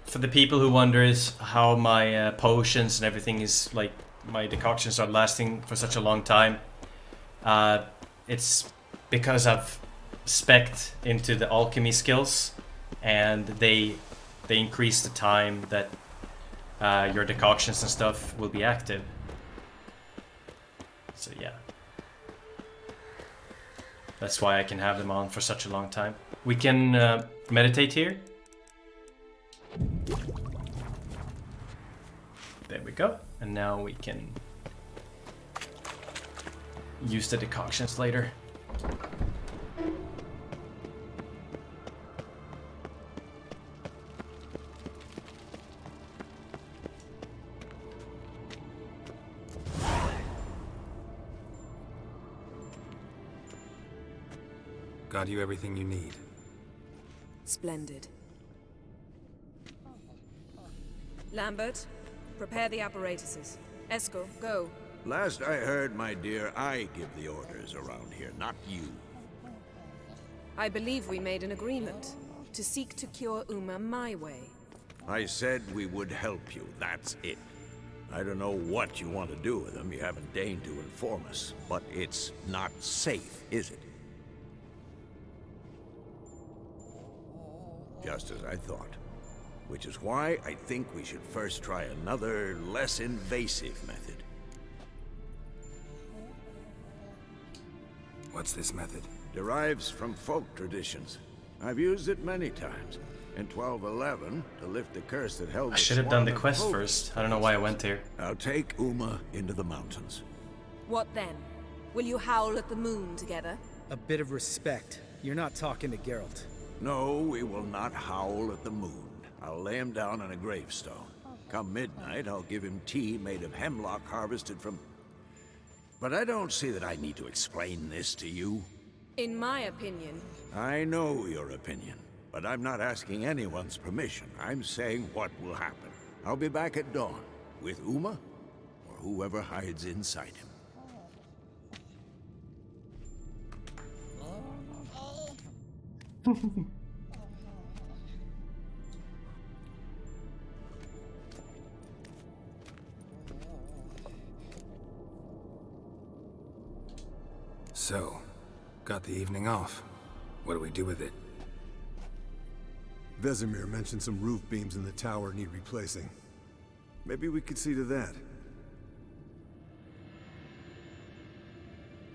for the people who wonders how my potions and everything is, like, my decoctions are lasting for such a long time, it's because I've spec'd into the alchemy skills, and they increase the time that your decoctions and stuff will be active. So yeah. That's why I can have them on for such a long time. We can meditate here. There we go. And now we can use the decoctions later. Got you everything you need. Splendid. Lambert, prepare the apparatuses. Esco, go. Last I heard, my dear, I give the orders around here, not you. I believe we made an agreement to seek to cure Uma my way. I said we would help you, that's it. I don't know what you want to do with them, you haven't deigned to inform us, but it's not safe, is it? Just as I thought. Which is why I think we should first try another, less invasive method. What's this method? Derives from folk traditions. I've used it many times. and 1211 to lift the curse that held I the should have done the swarm of quest hope. first. I don't know why I went here. I'll take Uma into the mountains. What then? Will you howl at the moon together? A bit of respect. You're not talking to Geralt. No, we will not howl at the moon. I'll lay him down on a gravestone. Come midnight, I'll give him tea made of hemlock harvested from... But I don't see that I need to explain this to you. In my opinion, I know your opinion, but I'm not asking anyone's permission. I'm saying what will happen. I'll be back at dawn, with Uma, or whoever hides inside him. So, got the evening off. What do we do with it? Vesemir mentioned some roof beams in the tower need replacing. Maybe we could see to that.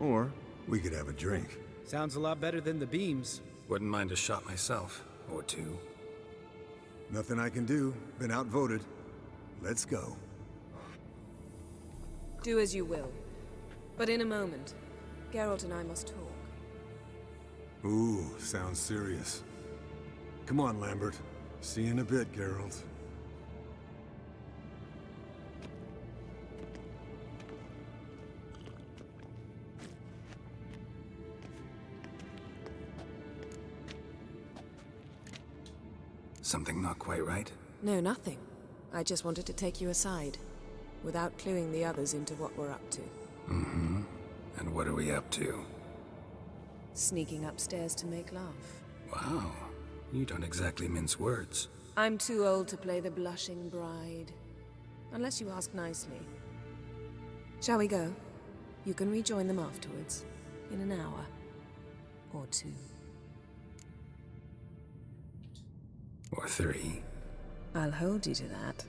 Or we could have a drink. Sounds a lot better than the beams. Wouldn't mind a shot myself, or two. Nothing I can do. Been outvoted. Let's go. do as you will. But in a moment, Geralt and I must talk. Ooh, sounds serious. Come on, Lambert. See you in a bit, Geralt. Something not quite right? No, nothing. I just wanted to take you aside, without cluing the others into what we're up to. Mm-hmm. And what are we up to? Sneaking upstairs to make love. Wow. You don't exactly mince words. I'm too old to play the blushing bride. Unless you ask nicely. Shall we go? You can rejoin them afterwards. In an hour. Or two. Or three. I'll hold you to that.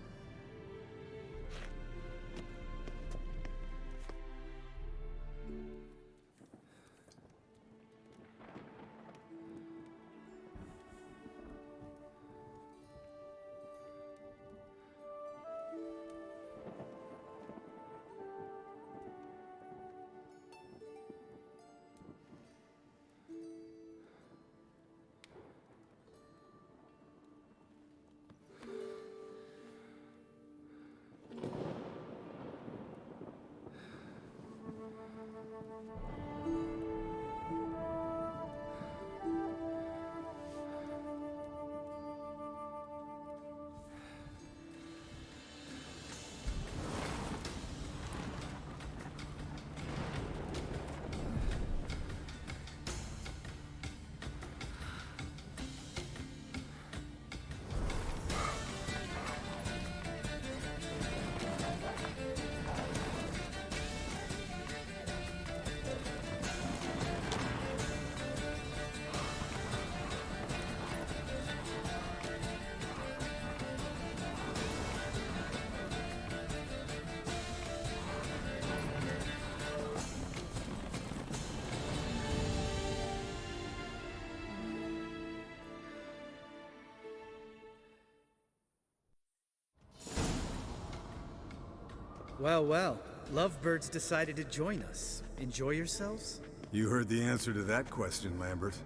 Well, well. Lovebirds decided to join us. Enjoy yourselves? You heard the answer to that question, Lambert.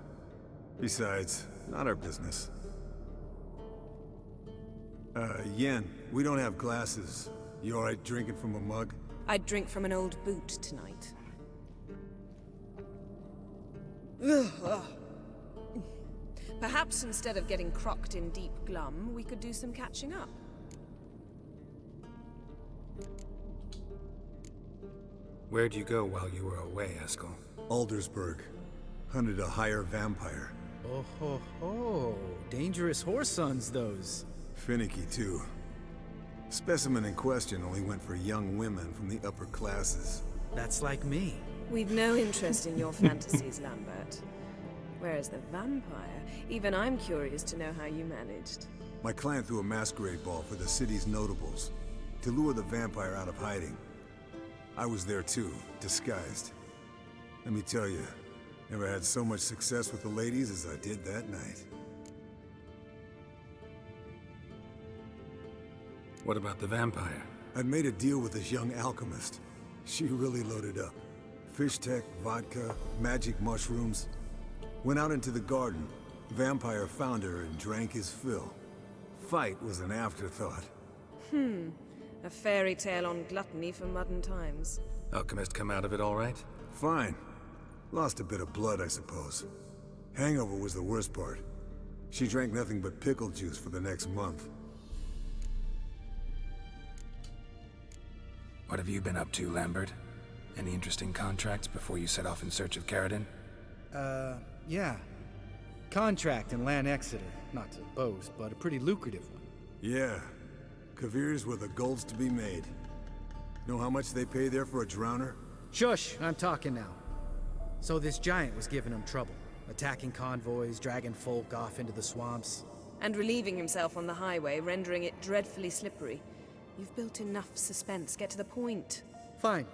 Besides, not our business. Yen, we don't have glasses. You alright drinking from a mug? I'd drink from an old boot tonight. Perhaps instead of getting crocked in deep glum, we could do some catching up. Where'd you go while you were away, Eskel? Aldersburg. Hunted a higher vampire. Oh ho ho. Dangerous whoresons, those. Finicky, too. Specimen in question only went for young women from the upper classes. That's like me. We've no interest in your fantasies, Lambert. Whereas the vampire, even I'm curious to know how you managed. My client threw a masquerade ball for the city's notables to lure the vampire out of hiding. I was there too, disguised. Let me tell you, never had so much success with the ladies as I did that night. What about the vampire? I'd made a deal with this young alchemist. She really loaded up. Fish tech, vodka, magic mushrooms. Went out into the garden. Vampire found her and drank his fill. Fight was an afterthought. A fairy tale on gluttony for modern times. Alchemist come out of it all right? Fine. Lost a bit of blood, I suppose. Hangover was the worst part. She drank nothing but pickle juice for the next month. What have you been up to, Lambert? Any interesting contracts before you set off in search of Caradon? Yeah. Contract in Lan Exeter. Not to boast, but a pretty lucrative one. Yeah. Kavir's where the gold's to be made. Know how much they pay there for a drowner? Shush, I'm talking now. So this giant was giving him trouble. Attacking convoys, dragging folk off into the swamps. And relieving himself on the highway, rendering it dreadfully slippery. You've built enough suspense. Get to the point. Fine.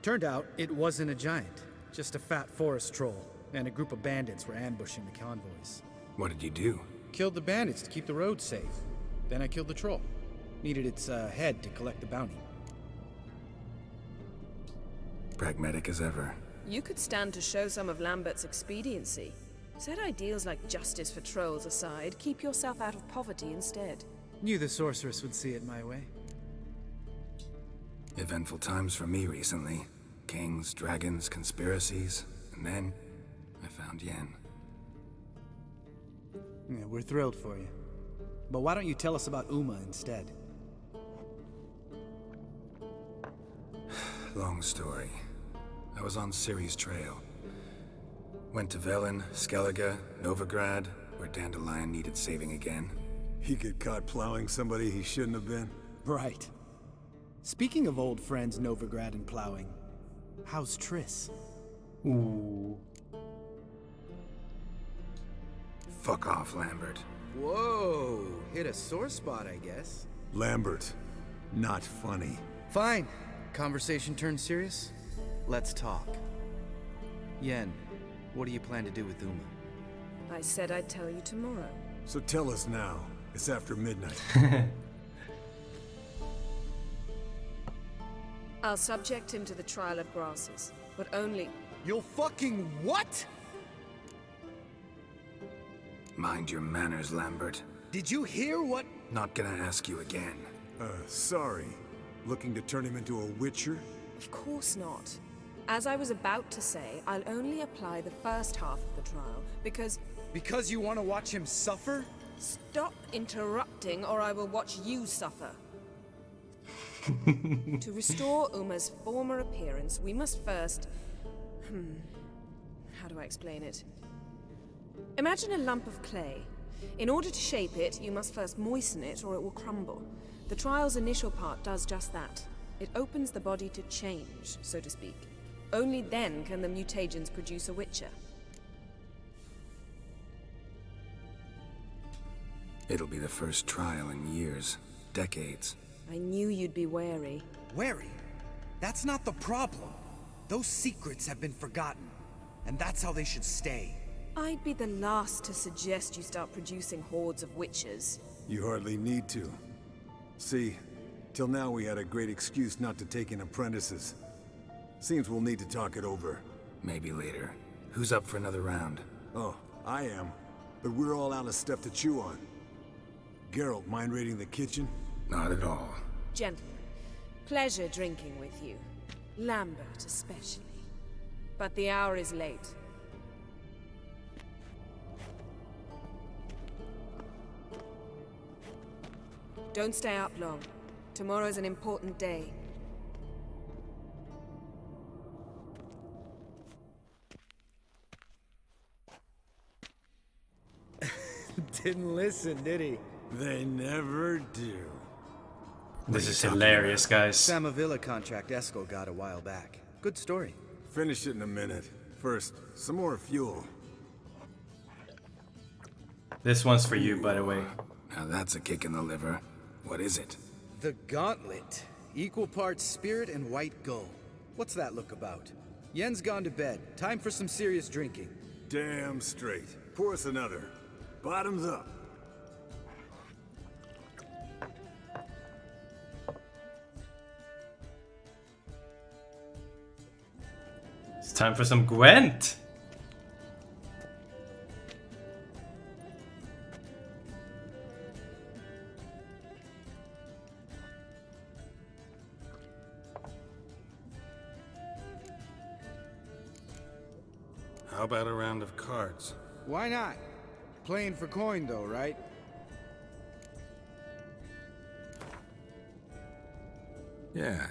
Turned out it wasn't a giant. Just a fat forest troll. And a group of bandits were ambushing the convoys. What did you do? Killed the bandits to keep the roads safe. Then I killed the troll. Needed its head to collect the bounty. Pragmatic as ever. You could stand to show some of Lambert's expediency. Set ideals like justice for trolls aside, keep yourself out of poverty instead. Knew the sorceress would see it my way. Eventful times for me recently. Kings, dragons, conspiracies. And then, I found Yen. Yeah, we're thrilled for you. But why don't you tell us about Uma instead? Long story. I was on Ciri's trail. Went to Velen, Skellige, Novigrad, where Dandelion needed saving again. He get caught plowing somebody he shouldn't have been? Right. Speaking of old friends Novigrad and plowing, how's Triss? Ooh. Fuck off, Lambert. Whoa, hit a sore spot, I guess. Lambert, not funny. Fine. Conversation turned serious? Let's talk. Yen, what do you plan to do with Uma? I said I'd tell you tomorrow. So tell us now. It's after midnight. I'll subject him to the trial of grasses, but only... You'll fucking what? Mind your manners, Lambert. Did you hear what? Not gonna ask you again. Sorry. Looking to turn him into a witcher? Of course not. As I was about to say, I'll only apply the first half of the trial, because... Because you want to watch him suffer? Stop interrupting, or I will watch you suffer. To restore Uma's former appearance, we must first... How do I explain it? Imagine a lump of clay. In order to shape it, you must first moisten it, or it will crumble. The trial's initial part does just that. It opens the body to change, so to speak. Only then can the mutagens produce a witcher. It'll be the first trial in years. Decades. I knew you'd be wary. Wary? That's not the problem. Those secrets have been forgotten. And that's how they should stay. I'd be the last to suggest you start producing hordes of witches. You hardly need to. See, till now we had a great excuse not to take in apprentices. Seems we'll need to talk it over. Maybe later. Who's up for another round? Oh, I am. But we're all out of stuff to chew on. Geralt, mind raiding the kitchen? Not at all. Gentlemen, pleasure drinking with you. Lambert especially. But the hour is late. Don't stay up long. Tomorrow's an important day. Didn't listen, did he? They never do. This is hilarious, guys. Samavilla contract Esco got a while back. Good story. Finish it in a minute. First, some more fuel. This one's for you, by the way. Now that's a kick in the liver. What is it? The Gauntlet. Equal parts spirit and white gull. What's that look about? Yen's gone to bed. Time for some serious drinking. Damn straight. Pour us another. Bottoms up. time for some Gwent. How about a round of cards? Why not? Playing for coin though, right? Yeah,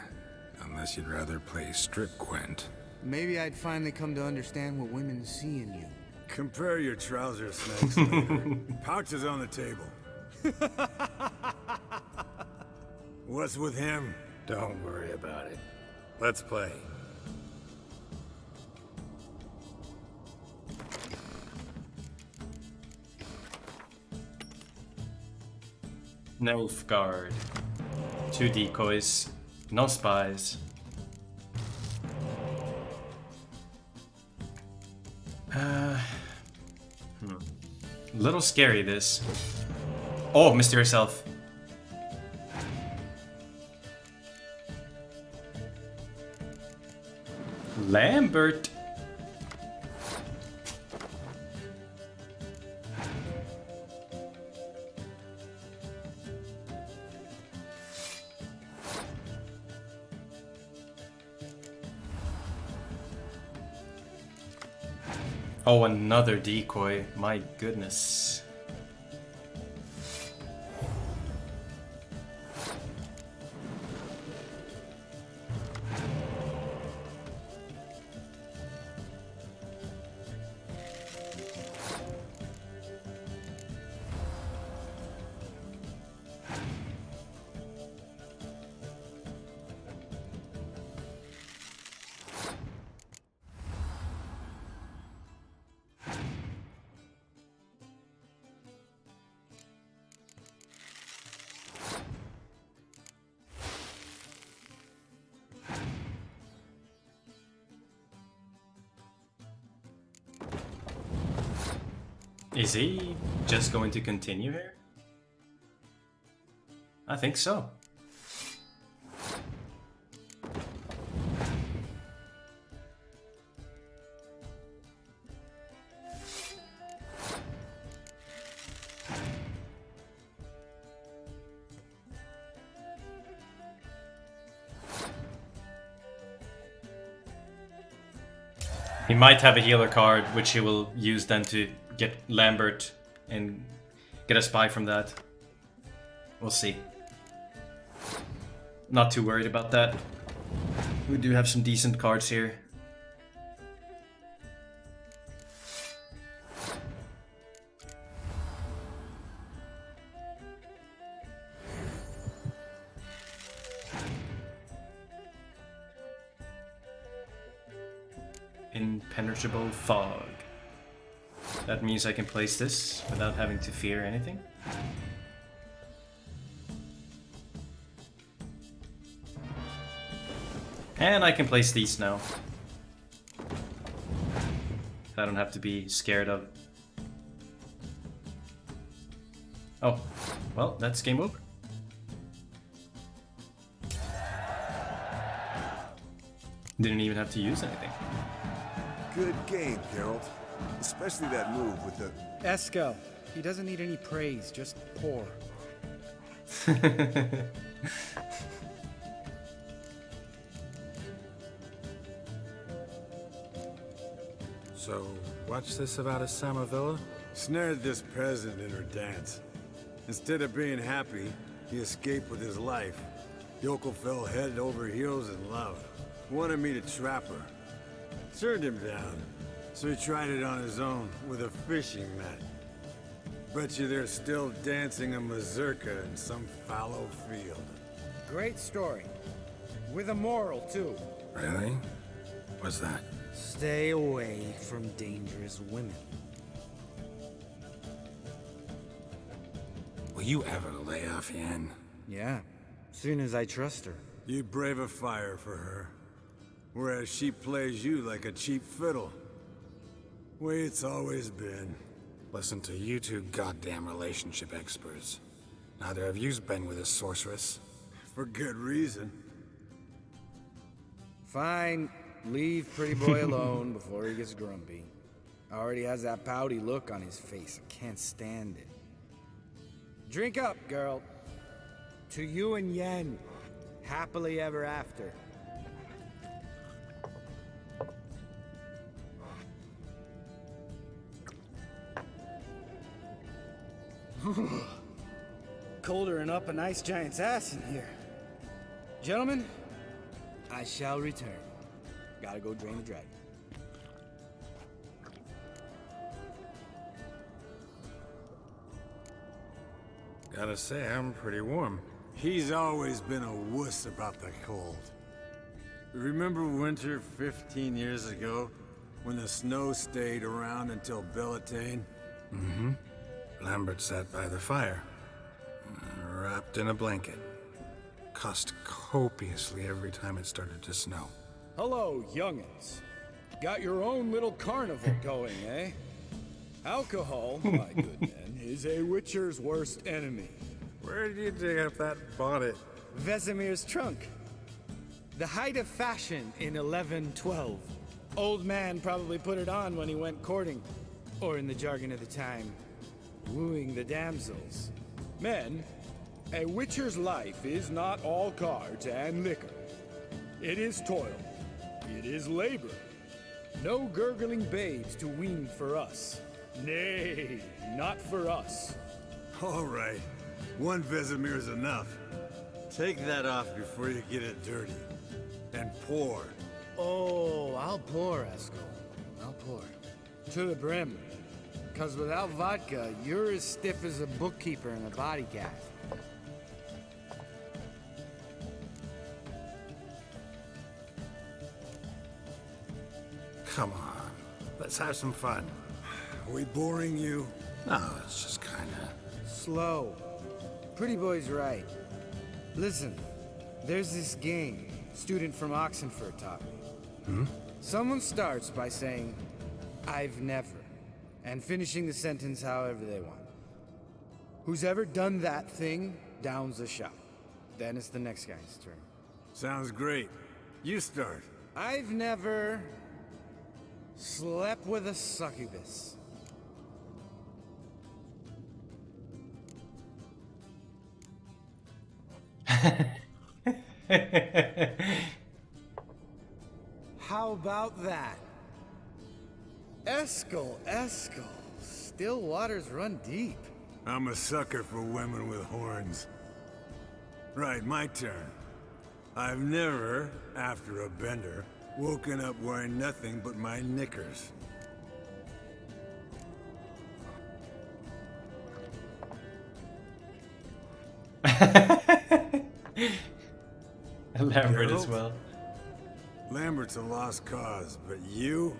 unless you'd rather play strip Gwent. Maybe I'd finally come to understand what women see in you. Compare your trouser snakes later. Pouch is on the table. What's with him? Don't worry about it. Let's play. Nilfgaard. 2 decoys. No spies. Little scary, this. Oh, Mysterious Elf. Lambert. Oh, another decoy. My goodness. Is he just going to continue here? I think so. He might have a healer card, which he will use then to get Lambert and get a spy from that. We'll see. Not too worried about that. We do have some decent cards here. Impenetrable fog. That means I can place this without having to fear anything. And I can place these now. I don't have to be scared of. Oh, well, that's game over. Didn't even have to use anything. Good game, Geralt. Especially that move with the... Eskel. He doesn't need any praise, just pour. So, what's this about a Samarvilla? Snared this peasant in her dance. Instead of being happy, he escaped with his life. Yoko fell head over heels in love. Wanted me to trap her. Turned him down. So he tried it on his own with a fishing net. Bet you they're still dancing a mazurka in some fallow field. Great story. With a moral, too. Really? What's that? Stay away from dangerous women. Will you ever lay off, Yen? Yeah, soon as I trust her. You brave a fire for her. Whereas she plays you like a cheap fiddle. Way it's always been. Listen to you two goddamn relationship experts. Neither of you's been with a sorceress. For good reason. Fine. Leave pretty boy alone before he gets grumpy. Already has that pouty look on his face. I can't stand it. Drink up, girl. To you and Yen. Happily ever after. Colder and up a nice giant's ass in here. Gentlemen, I shall return. Gotta go drain the dragon. Gotta say, I'm pretty warm. He's always been a wuss about the cold. Remember winter 15 years ago, when the snow stayed around until Bellatane? Mm-hmm. Lambert sat by the fire, wrapped in a blanket. Cussed copiously every time it started to snow. Hello, youngins. Got your own little carnival going, eh? Alcohol, my good man, is a witcher's worst enemy. Where did you dig up that bonnet? Vesemir's trunk. The height of fashion in 1112. Old man probably put it on when he went courting. Or in the jargon of the time, wooing the damsels. Men, a witcher's life is not all cards and liquor. It is toil. It is labor. No gurgling babes to wean for us. Nay, not for us. All right. One Vesemir's enough. Take that off before you get it dirty. And pour. Oh, I'll pour, Eskel. I'll pour. To the brim. 'Cause without vodka, you're as stiff as a bookkeeper in a body gaff. Come on, let's have some fun. Are we boring you? No, it's just kinda... Slow. Pretty boy's right. Listen, there's this game student from Oxenford taught me. Someone starts by saying, I've never, and finishing the sentence however they want. Who's ever done that thing downs the shot. Then it's the next guy's turn. Sounds great. You start. I've never slept with a succubus. How about that? Eskel. Still waters run deep. I'm a sucker for women with horns. Right, my turn. I've never, after a bender, woken up wearing nothing but my knickers. Lambert as Geralt? well. Lambert's a lost cause, but you?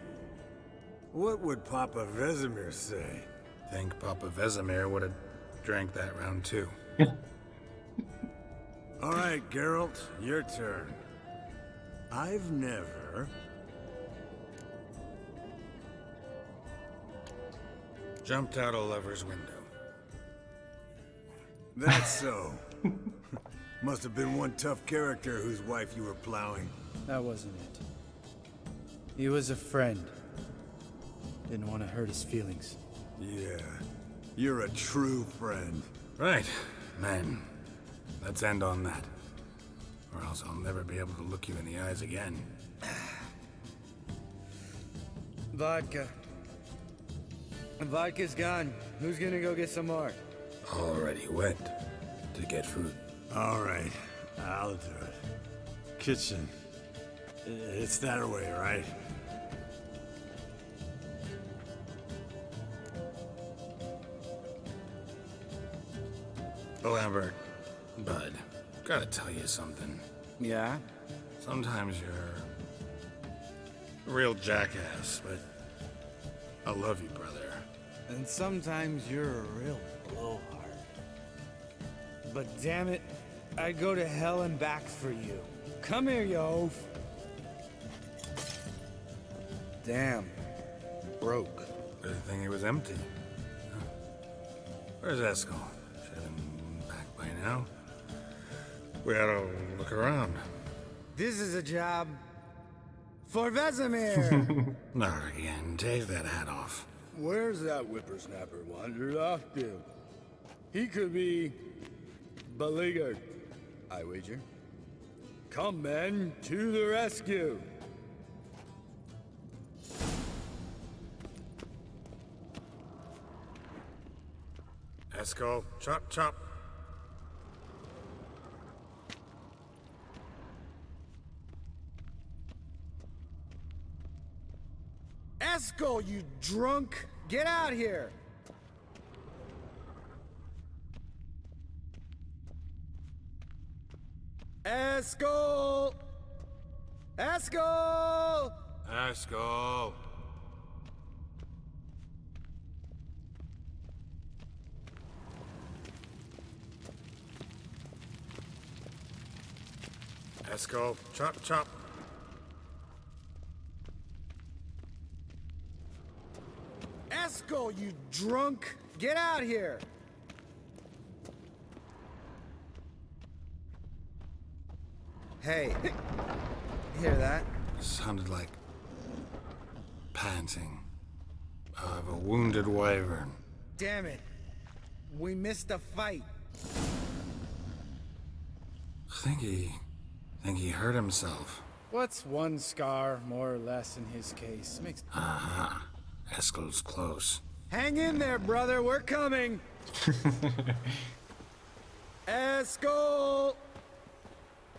What would Papa Vesemir say? Think Papa Vesemir would have drank that round too. All right, Geralt, your turn. I've never... Jumped out a lover's window. That's so. Must have been one tough character whose wife you were plowing. That wasn't it. He was a friend. Didn't want to hurt his feelings. Yeah, you're a true friend. Right, man. Let's end on that. Or else I'll never be able to look you in the eyes again. Vodka. Vodka's gone. Who's gonna go get some more? Already went to get food. All right, I'll do it. Kitchen. It's that way, right? Lambert, Bud, gotta tell you something. Yeah? Sometimes you're a real jackass, but I love you, brother. And sometimes you're a real blowhard. But damn it, I'd go to hell and back for you. Come here, you oaf. Damn. Broke. Good thing it was empty. Where's Eskel? Should have been back by now. We ought to look around. This is a job For Vesemir! Not again. Take that hat off. Where's that whippersnapper wandered off to? He could be beleaguered, I wager. Come, men, to the rescue! Esco, chop, chop. Esco, you drunk! Get out here! Esco! Esco! Esco. Esco, chop, chop. Esco, you drunk! Get out here! Hey, hear that? Sounded like panting of a wounded wyvern. Damn it. We missed a fight. Think he hurt himself. What's one scar, more or less, in his case? Makes... Aha. Esco's close. Hang in there, brother. We're coming. Esco!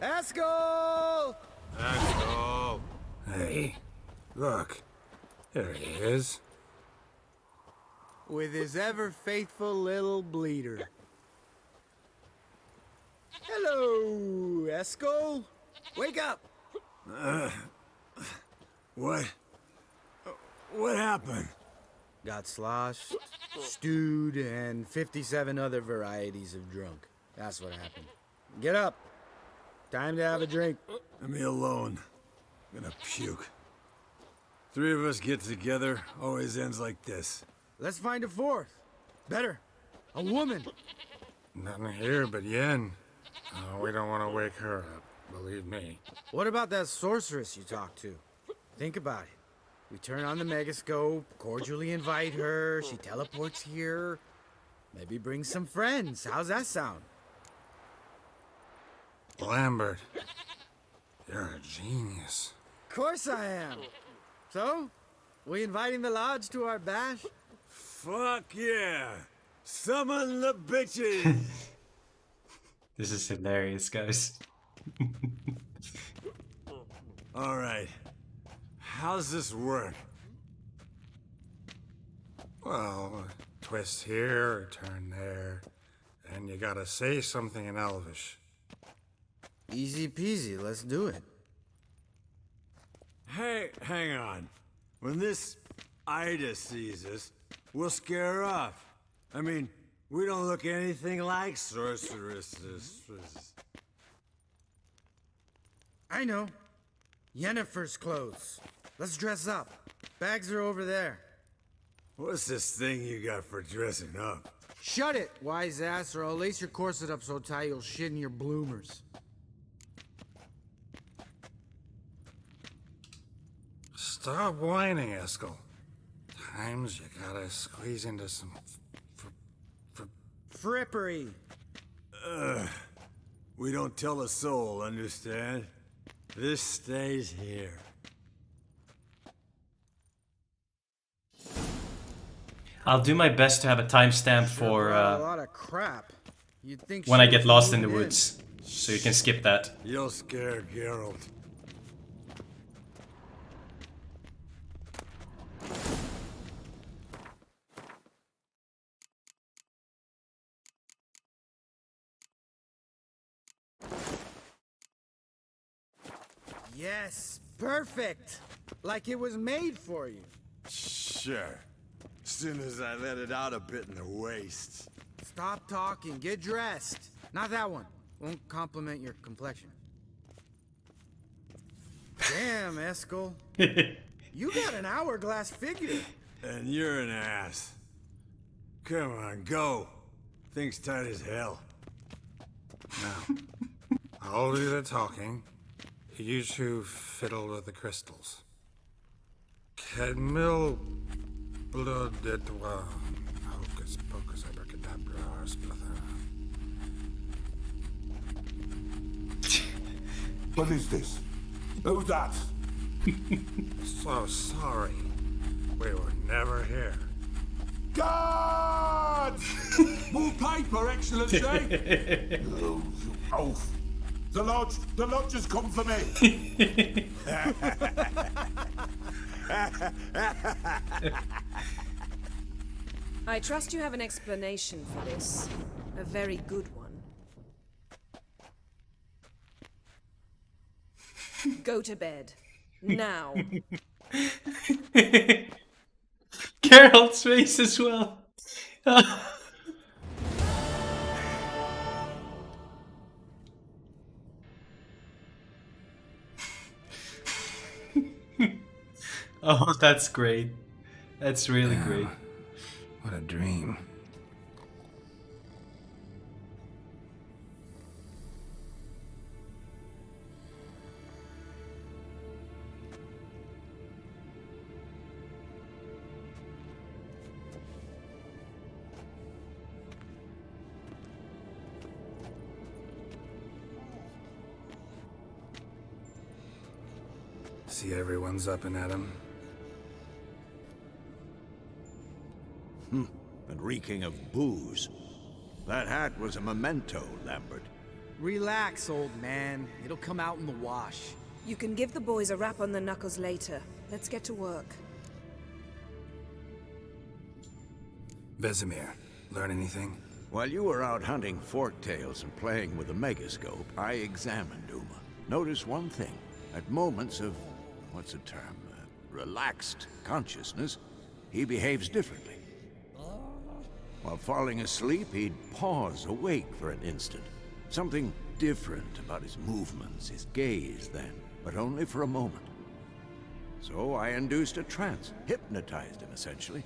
Esco! Esco! Hey, look. There he is. With his ever faithful little bleeder. Hello, Esco. Wake up. What? What happened? Got sloshed, stewed, and 57 other varieties of drunk. That's what happened. Get up. Time to have a drink. Leave me alone. I'm gonna puke. Three of us get together, always ends like this. Let's find a fourth. Better. A woman. Nothing here but Yen. Oh, we don't want to wake her up, believe me. What about that sorceress you talked to? Think about it. We turn on the megascope, cordially invite her, she teleports here. Maybe bring some friends. How's that sound? Lambert, you're a genius. Of course I am. So, we inviting the lodge to our bash? Fuck yeah! Summon the bitches! This is hilarious, guys. Alright. How's this work? Well, twist here or turn there, and you gotta say something in Elvish. Easy peasy, let's do it. Hey, hang on. When this Ida sees us, we'll scare her off. I mean, we don't look anything like sorceresses. I know. Yennefer's clothes. Let's dress up. Bags are over there. What's this thing you got for dressing up? Shut it, wise ass, or I'll lace your corset up so tight you'll shit in your bloomers. Stop whining, Eskel. Times you gotta squeeze into some Frippery. We don't tell a soul, understand? This stays here. I'll do my best to have a timestamp for a lot of crap. You'd think when I she get was lost in the moved woods, so you can skip that. You'll scare Geralt. Yes, perfect. Like it was made for you. Sure. As soon as I let it out a bit in the waist. Stop talking, get dressed. Not that one. Won't compliment your complexion. Damn, Eskel. You got an hourglass figure. And you're an ass. Come on, go. Thing's tight as hell. Now, I'll do the talking. You two fiddle with the crystals. Camille blood et hocus pocus abracadabra splather. What is this? Who's that? So sorry. We were never here. God! More paper, Excellency! Oh, you oaf! The lodge has come for me! I trust you have an explanation for this. A very good one. Go to bed. Now. Geralt's face as well. Oh, that's great. That's really great. What a dream. See, everyone's up and at 'em. And reeking of booze. That hat was a memento, Lambert. Relax, old man. It'll come out in the wash. You can give the boys a rap on the knuckles later. Let's get to work. Vesemir, learn anything? While you were out hunting forktails and playing with the megascope, I examined Uma. Notice one thing. At moments of, what's the term, relaxed consciousness, he behaves differently. While falling asleep, he'd pause awake for an instant. Something different about his movements, his gaze then, but only for a moment. So I induced a trance, hypnotized him essentially.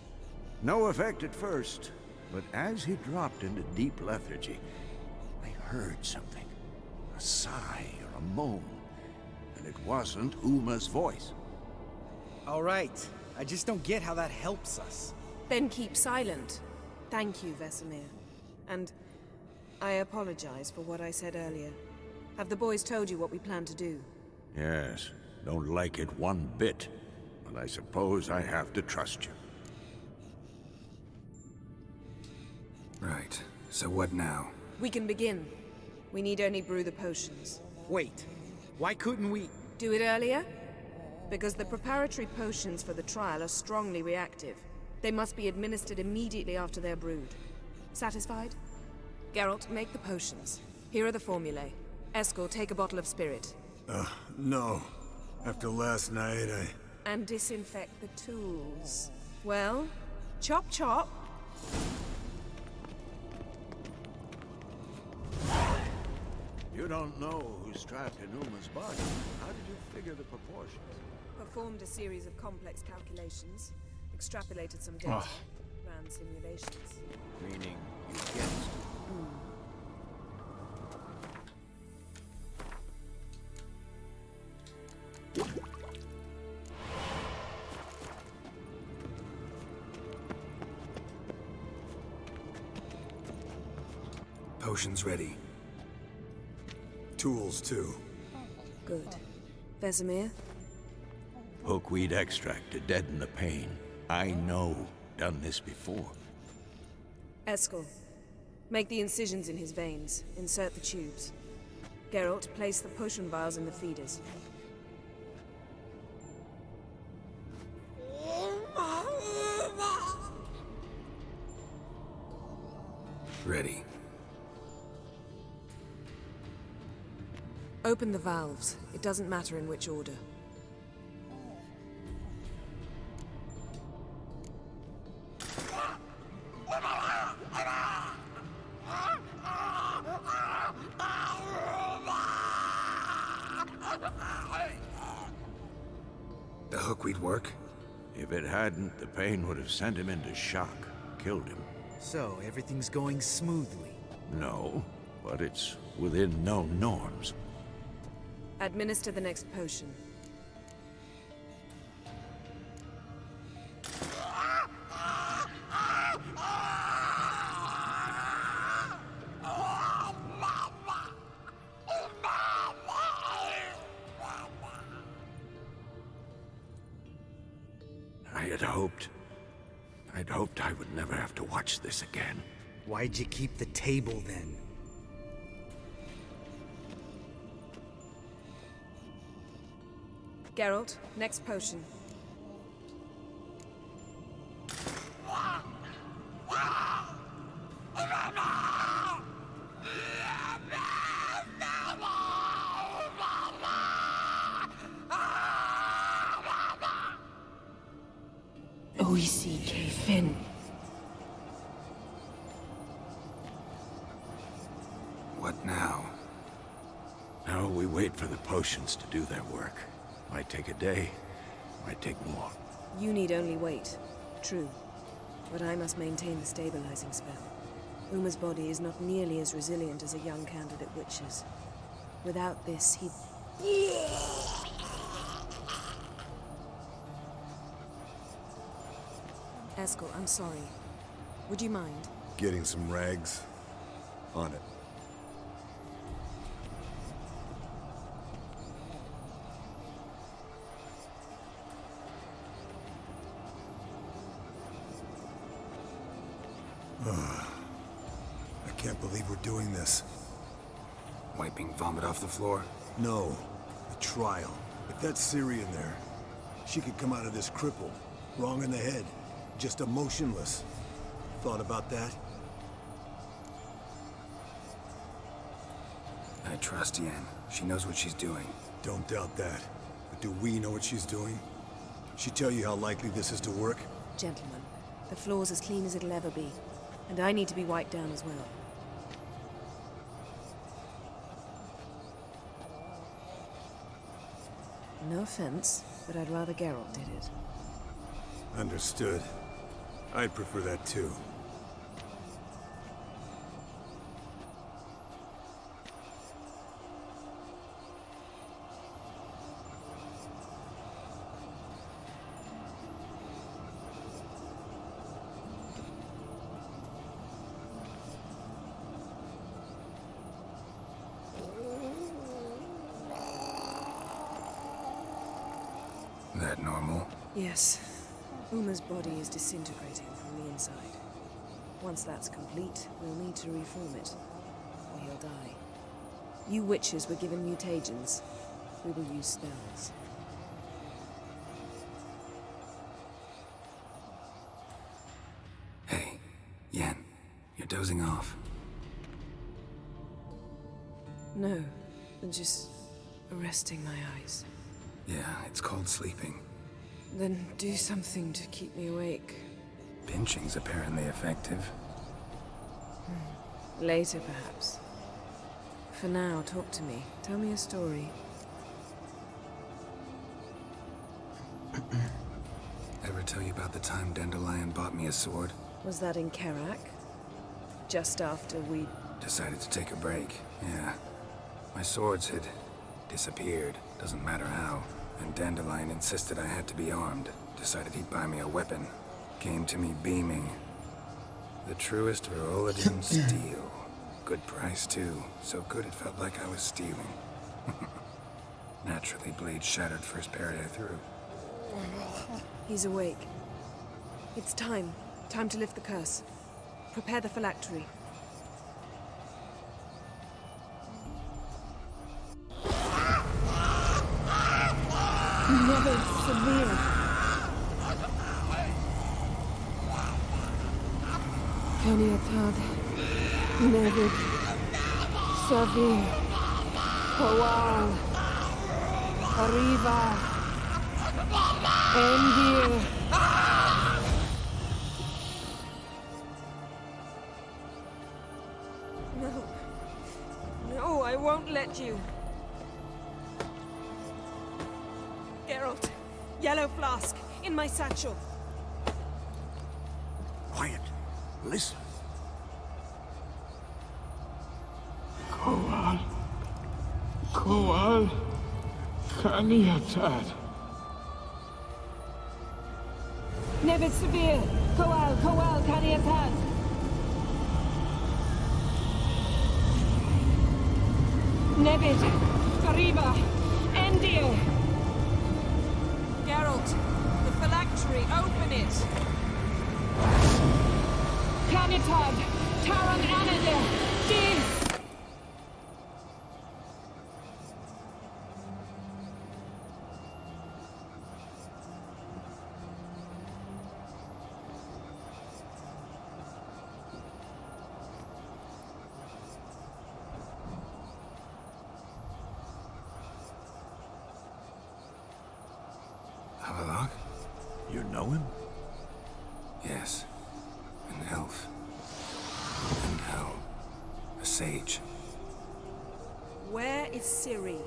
No effect at first, but as he dropped into deep lethargy, I heard something. A sigh or a moan. And it wasn't Uma's voice. All right. I just don't get how that helps us. Then keep silent. Thank you, Vesemir. And I apologize for what I said earlier. Have the boys told you what we plan to do? Yes, don't like it one bit. But I suppose I have to trust you. Right. So what now? We can begin. We need only brew the potions. Wait. Why couldn't we... Do it earlier? Because the preparatory potions for the trial are strongly reactive. They must be administered immediately after they're brewed. Satisfied? Geralt, make the potions. Here are the formulae. Eskel, take a bottle of spirit. No. After last night, And disinfect the tools. Well, chop chop. You don't know who's trapped in Uma's body. How did you figure the proportions? Performed a series of complex calculations. Extrapolated some data. Ran simulations. Meaning you guessed. Potions ready. tools too. Good. Vesemir? Hookweed extract to deaden the pain. I know. Done this before. Eskel, make the incisions in his veins. Insert the tubes. Geralt, place the potion vials in the feeders. Ready. Open the valves. It doesn't matter in which order. The hookweed work? If it hadn't, the pain would have sent him into shock, killed him. So, everything's going smoothly. No, but it's within known norms. Administer the next potion. I'd hoped I would never have to watch this again. Why'd you keep the table then? Geralt, next potion. Fin. What now? Now we wait for the potions to do their work. Might take a day, might take more. You need only wait. True. But I must maintain the stabilizing spell. Uma's body is not nearly as resilient as a young candidate witch's. Without this, he'd... Eskel, I'm sorry. Would you mind? Getting some rags? On it. I can't believe we're doing this. Wiping vomit off the floor? No, the trial. If that's Ciri in there, she could come out of this crippled, wrong in the head, just emotionless. Thought about that? I trust Yen. She knows what she's doing. Don't doubt that. But do we know what she's doing? She tell you how likely this is to work? Gentlemen, the floor's as clean as it'll ever be. And I need to be wiped down as well. No offense, but I'd rather Geralt did it. Understood. I'd prefer that too. That normal? Yes. Uma's body is disintegrating from the inside. Once that's complete, we'll need to reform it, or he'll die. You witches were given mutagens. We will use spells. Hey, Yen, you're dozing off. No, I'm just resting my eyes. Yeah, it's called sleeping. Then do something to keep me awake. Pinching's apparently effective. Later, perhaps. For now, talk to me. Tell me a story. Ever tell you about the time Dandelion bought me a sword? Was that in Kerak? Just after we... Decided to take a break, yeah. My swords had disappeared, doesn't matter how. And Dandelion insisted I had to be armed. Decided he'd buy me a weapon. Came to me beaming. The truest Verolidan steel. Good price, too. So good it felt like I was stealing. Naturally, blade shattered first parry I threw. He's awake. It's time. Time to lift the curse. Prepare the phylactery. Never severe. Kaniatad. Never severe. Powal. Arriva. Endir. No. No, I won't let you. Geralt, yellow flask, in my satchel. Quiet. Listen. Koal. Koal. Kaniatad. Nevid Severe, Koal, Kaniatad. Nevid, Fariba, Endir. Geralt, the phylactery, open it! Kanitad, Taran Anadir, Dis. Havelock? You know him? Yes. An elf. And hell. A sage. Where is Ciri?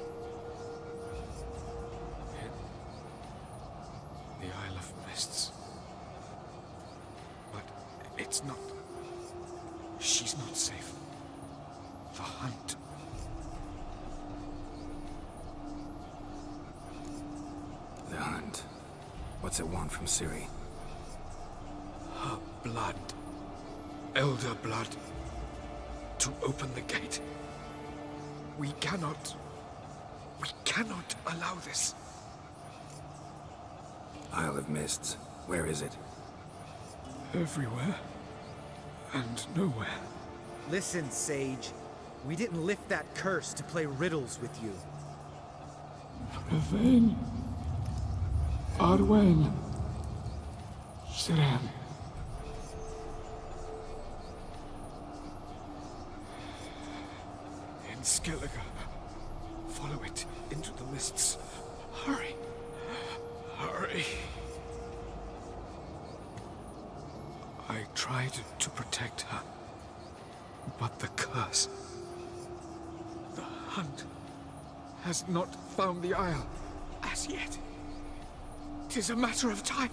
The Isle of Mists. But it's not... She's not safe. The hunt. The hunt. What's it want from Ciri? Her blood. Elder blood. To open the gate. We cannot allow this. Isle of Mists. Where is it? Everywhere. And nowhere. Listen, Sage. We didn't lift that curse to play riddles with you. Yvain. Arwen. Siren. In Skellige. Follow it into the mists. Hurry. Hurry. I tried to protect her. But the curse... The hunt has not found the Isle as yet. 'Tis a matter of time.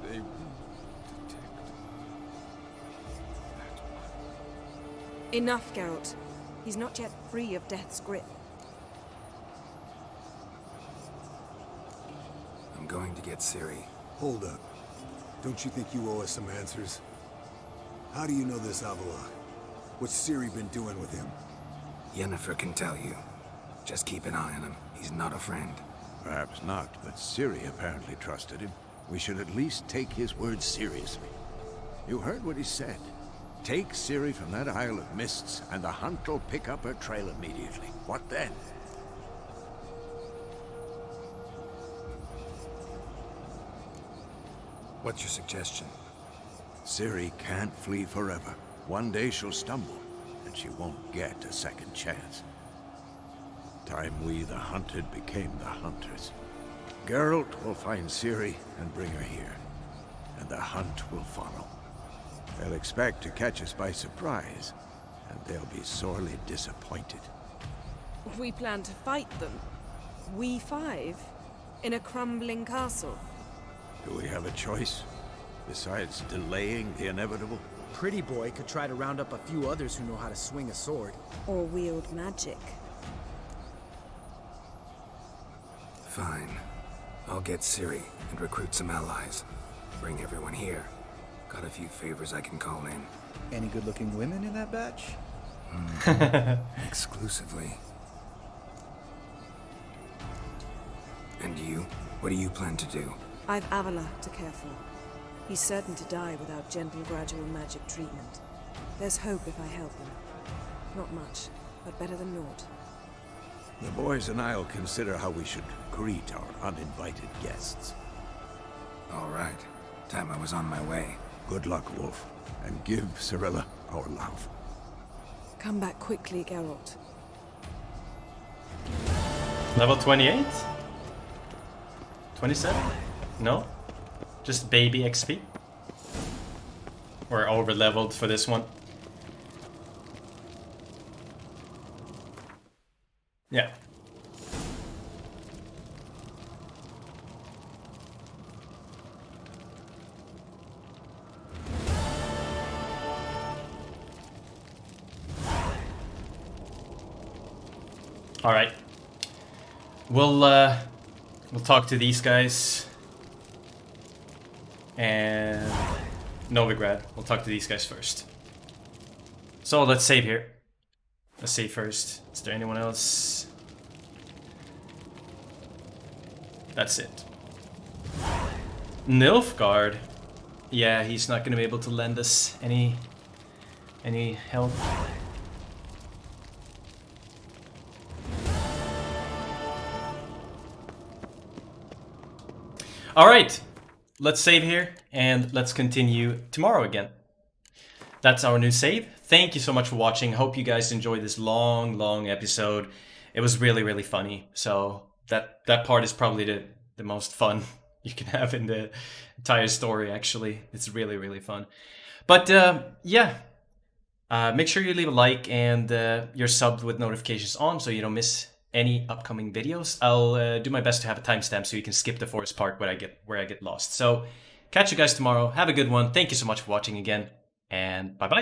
They will detect that one. Enough, Geralt. He's not yet free of death's grip. I'm going to get Ciri. Hold up. Don't you think you owe us some answers? How do you know this Havelock? What's Ciri been doing with him? Yennefer can tell you. Just keep an eye on him. He's not a friend. Perhaps not, but Ciri apparently trusted him. We should at least take his words seriously. You heard what he said. Take Ciri from that Isle of Mists, and the hunt will pick up her trail immediately. What then? What's your suggestion? Ciri can't flee forever. One day she'll stumble, and she won't get a second chance. Time we, the hunted, became the hunters. Geralt will find Ciri and bring her here, and the hunt will follow. They'll expect to catch us by surprise, and they'll be sorely disappointed. We plan to fight them. We five? In a crumbling castle? Do we have a choice? Besides delaying the inevitable? Pretty Boy could try to round up a few others who know how to swing a sword. Or wield magic. Fine. I'll get Ciri and recruit some allies. Bring everyone here. Got a few favors I can call in. Any good-looking women in that batch? Exclusively. And you? What do you plan to do? I've Avila to care for. He's certain to die without gentle, gradual magic treatment. There's hope if I help him. Not much, but better than naught. The boys and I'll consider how we should greet our uninvited guests. All right. Time I was on my way. Good luck, Wolf, and give Cirilla our love. Come back quickly, Geralt. Level 28? 27? No? Just baby XP? We're over leveled for this one. Yeah. All right. We'll talk to these guys. And Novigrad. We'll talk to these guys first. So let's save here. Let's save first. Is there anyone else? That's it. Nilfgaard. Yeah, he's not gonna be able to lend us any help. All right. Let's save here, and let's continue tomorrow again. That's our new save. Thank you so much for watching. Hope you guys enjoyed this long episode. It was really funny. So that part is probably the most fun you can have in the entire story, actually. It's really fun. But yeah, make sure you leave a like and you're subbed with notifications on so you don't miss any upcoming videos. I'll do my best to have a timestamp so you can skip the forest part where I get lost. So catch you guys tomorrow. Have a good one. Thank you so much for watching again, and bye bye.